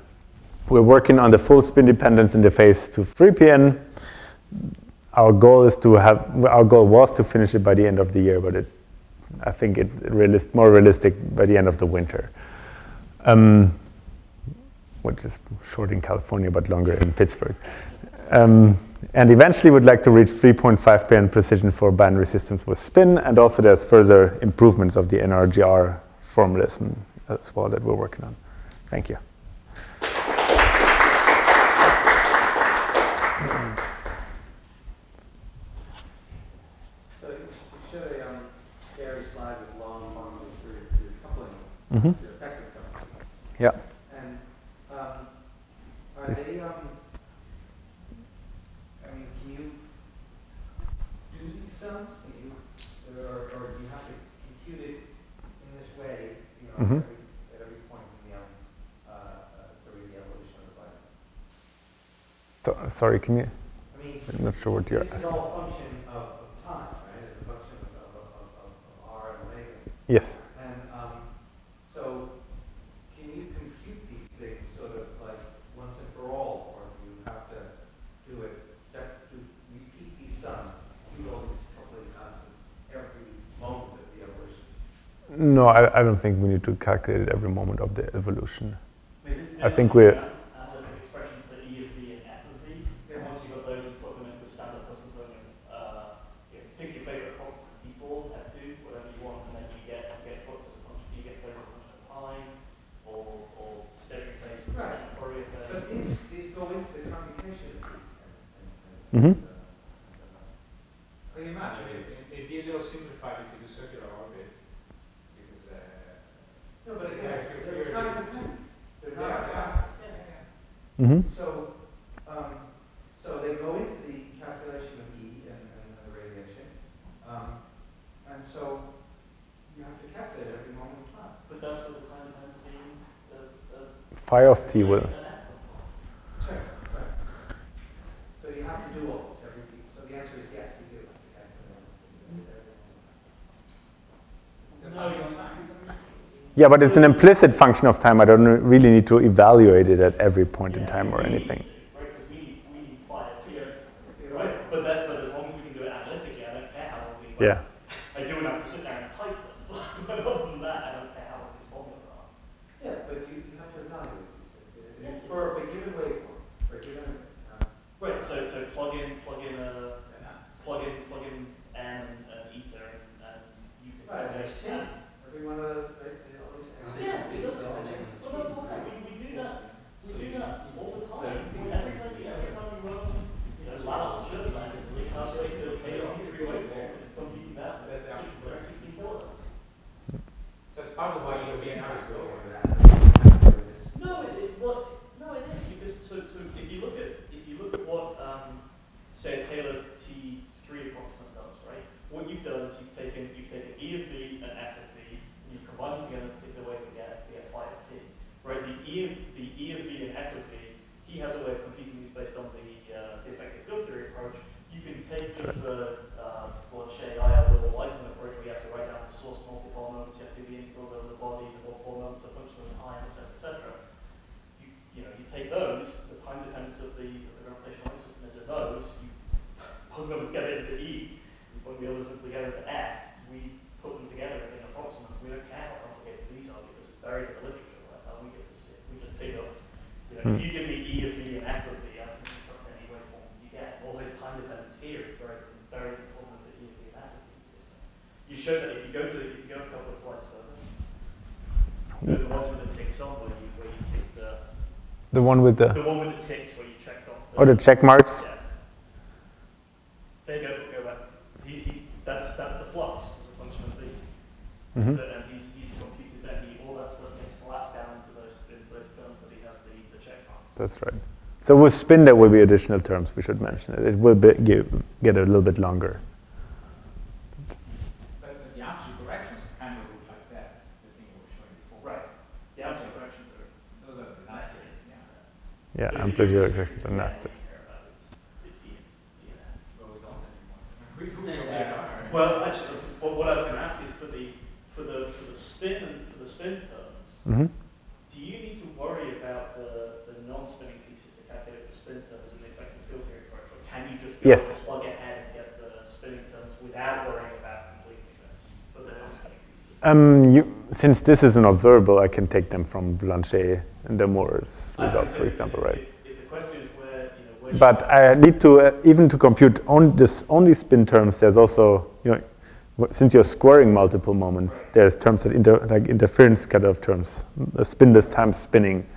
A: we're working on the full spin dependence in the phase to 3pn. Our goal was to finish it by the end of the year, but I think it's more realistic by the end of the winter. Which is short in California, but longer in Pittsburgh. And eventually would like to reach 3.5pn precision for binary systems with spin, and also there's further improvements of the NRGR formalism as well that we're working on. Thank you.
C: So you showed a scary slide with long formulas for your coupling,
A: Mm-hmm.
C: your effective coupling.
A: Yeah.
C: And are they, I mean, can you do these sums? Can you, or do you have to compute it in this way, you know,
A: Mm-hmm.
C: at every point in the during the evolution of the body?
A: So, sorry, can you?
C: I mean,
A: I'm not sure what you're
C: this is
A: asking.
C: all a function of time, right? It's a function of R and omega.
A: Yes.
C: And so, can you compute these things sort of like once and for all, or do you have to do it repeat these sums, compute all these coupling constants every moment of the evolution?
A: No, I don't think we need to calculate it every moment of the evolution. I think
B: we're
A: we're.
B: analytic expressions for E of V and F of V.
C: Yeah.
B: Once you've got those, you put them into standard post-Newtonian. Pick your favorite approximate people, F2, whatever you want, and then you get what's as a function. You get phase as a function of time, or steady phase with
C: Right.
B: Fourier phase.
C: But these go into the computation.
A: Mm-hmm.
D: Can you imagine it'd be a little simplified if you do circular orbit, because
C: No, but again,
D: Yeah,
C: they're time dependent. They're
D: yeah,
C: not
D: yeah.
C: constant.
A: Mm-hmm.
C: So they go into the calculation of E and the radiation. And so you have to calculate every moment of time.
B: But that's what the time density of
A: Phi of t will.
B: an F.
C: That's right. Right. So you have to do all this every week. So the answer is yes, you do have to calculate all these things every moment of time.
A: Yeah, but it's an implicit function of time. I don't really need to evaluate it at every point in time or anything.
B: Right, because we need phi of t, right? But as long as we can do it analytically, I don't care how long we work.
A: Yeah.
B: I do have to sit there and type them, but other than that, I don't care how long these formulas are.
C: Yeah, but you have to evaluate these things.
B: Yeah,
C: For a given waveform, for a given
B: Right, so plug in n and eta, and you can
C: right, there's
B: calculate
C: 10.
B: n.
C: Every one of those, right? All these
B: Yeah, it does. Well, that's all right. We do that. We do that all the time. Every time we run, labs, shortcoming, we calculate the KLT3 waveform. It's computing that with 16 kilohertz.
D: So it's part of why you're being
C: No,
B: no, it is because so if you look at what say a Taylor T3 approximate does, right? What you've done is you've taken E of V and F of V, and you've combined them together in a particular way to get phi of t. Right? The E of V and F of V, he has a way of computing these based on the effective field theory approach. You can take just the Shea-Aya-Will Weisman approach where you have to write down the source multipole moments, you have to do the integrals over the body, the multipole moments are function of time, etc., etc. You take those, the time dependence of the gravitational wave system is in those, you put them together into E, you put the others together into F, we put them together in an approximate. We don't care how complicated these are because it's buried in the literature. That's how we get to see it. We just pick up, if you give me E of V and F of V, I can construct any waveform you get. All this time dependence here is very important for E of V and F of V. You show that if you go a couple of slides further, the ones with the ticks on where you tick
A: The one with the
B: one with the ticks where you checked off
A: the check marks.
B: Yeah. There you go back. That's the flux as a function of V.
A: Mm-hmm.
B: And he's computed that all that stuff gets collapsed down into those terms that he has the check marks.
A: That's right. So with spin there will be additional terms. We should mention it. It will get a little bit longer.
D: But the amplitude corrections kind of look like that, the thing you were showing before.
B: Right. The amplitude corrections are
D: Those are the nasty.
A: Yeah, amplitude corrections are nasty.
D: Well, we don't anymore. We do NRGR.
B: Well, actually, what I was going to ask is for the spin terms.
A: Mm-hmm.
B: Do you need to worry
A: Yes.
B: Plug ahead and get the spinning terms without worrying about completeness for the non-spinning pieces.
A: Since this is an observable, I can take them from Blanchet and the Moore's results, for example, right?
B: If the question is where,
A: but I need to, even to compute only spin terms, there's also, since you're squaring multiple moments, there's terms that like interference scatter of terms, the spinless times spinning.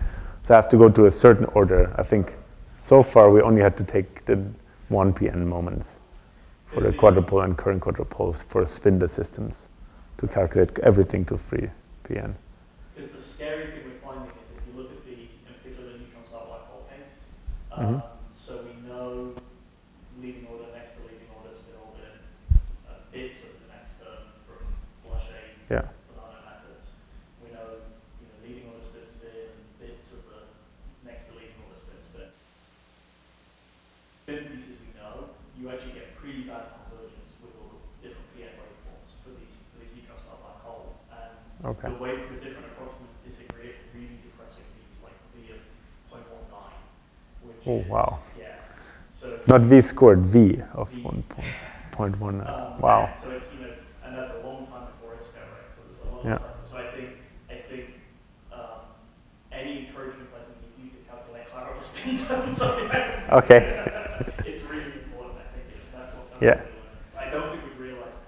A: So I have to go to a certain order. I think so far we only had to take the 1 pn moments for the quadrupole and current quadrupoles for spinless systems to calculate everything to 3 pn.
B: Because the scary thing we're finding is if you look at in particular the neutron star black hole case, so we know leading order, next to leading order, spin orbit, bits of the next term from Blanchet banana methods. We know, leading order spin spin and bits of the next to leading order spin spin. Spin pieces we know, you actually get pretty bad convergence with all the different PN waveforms for these neutron star black hole. And the different approximates disagree at really depressing things like V of 0.19, which is, so
A: not V squared, V of 1.19. Wow.
B: So it's, and that's a long time before ISCO, right? So there's a lot of stuff. So I think any encouragement I can give you to calculate higher order spin terms, it's really important, I think. That's what I don't think we've realized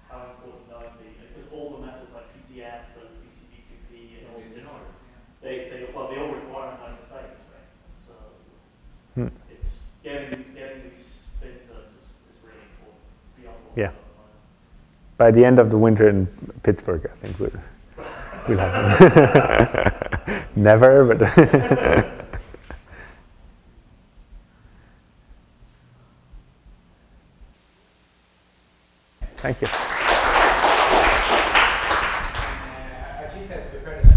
B: how important knowing because all the methods like PTF and PCB2P and all they all require a known phase, right? So it's getting these spin terms is really important beyond what we've done at the moment.
A: By the end of the winter in Pittsburgh, I think we'll have them. Never, but
D: Ajit
A: thank you.
D: has prepared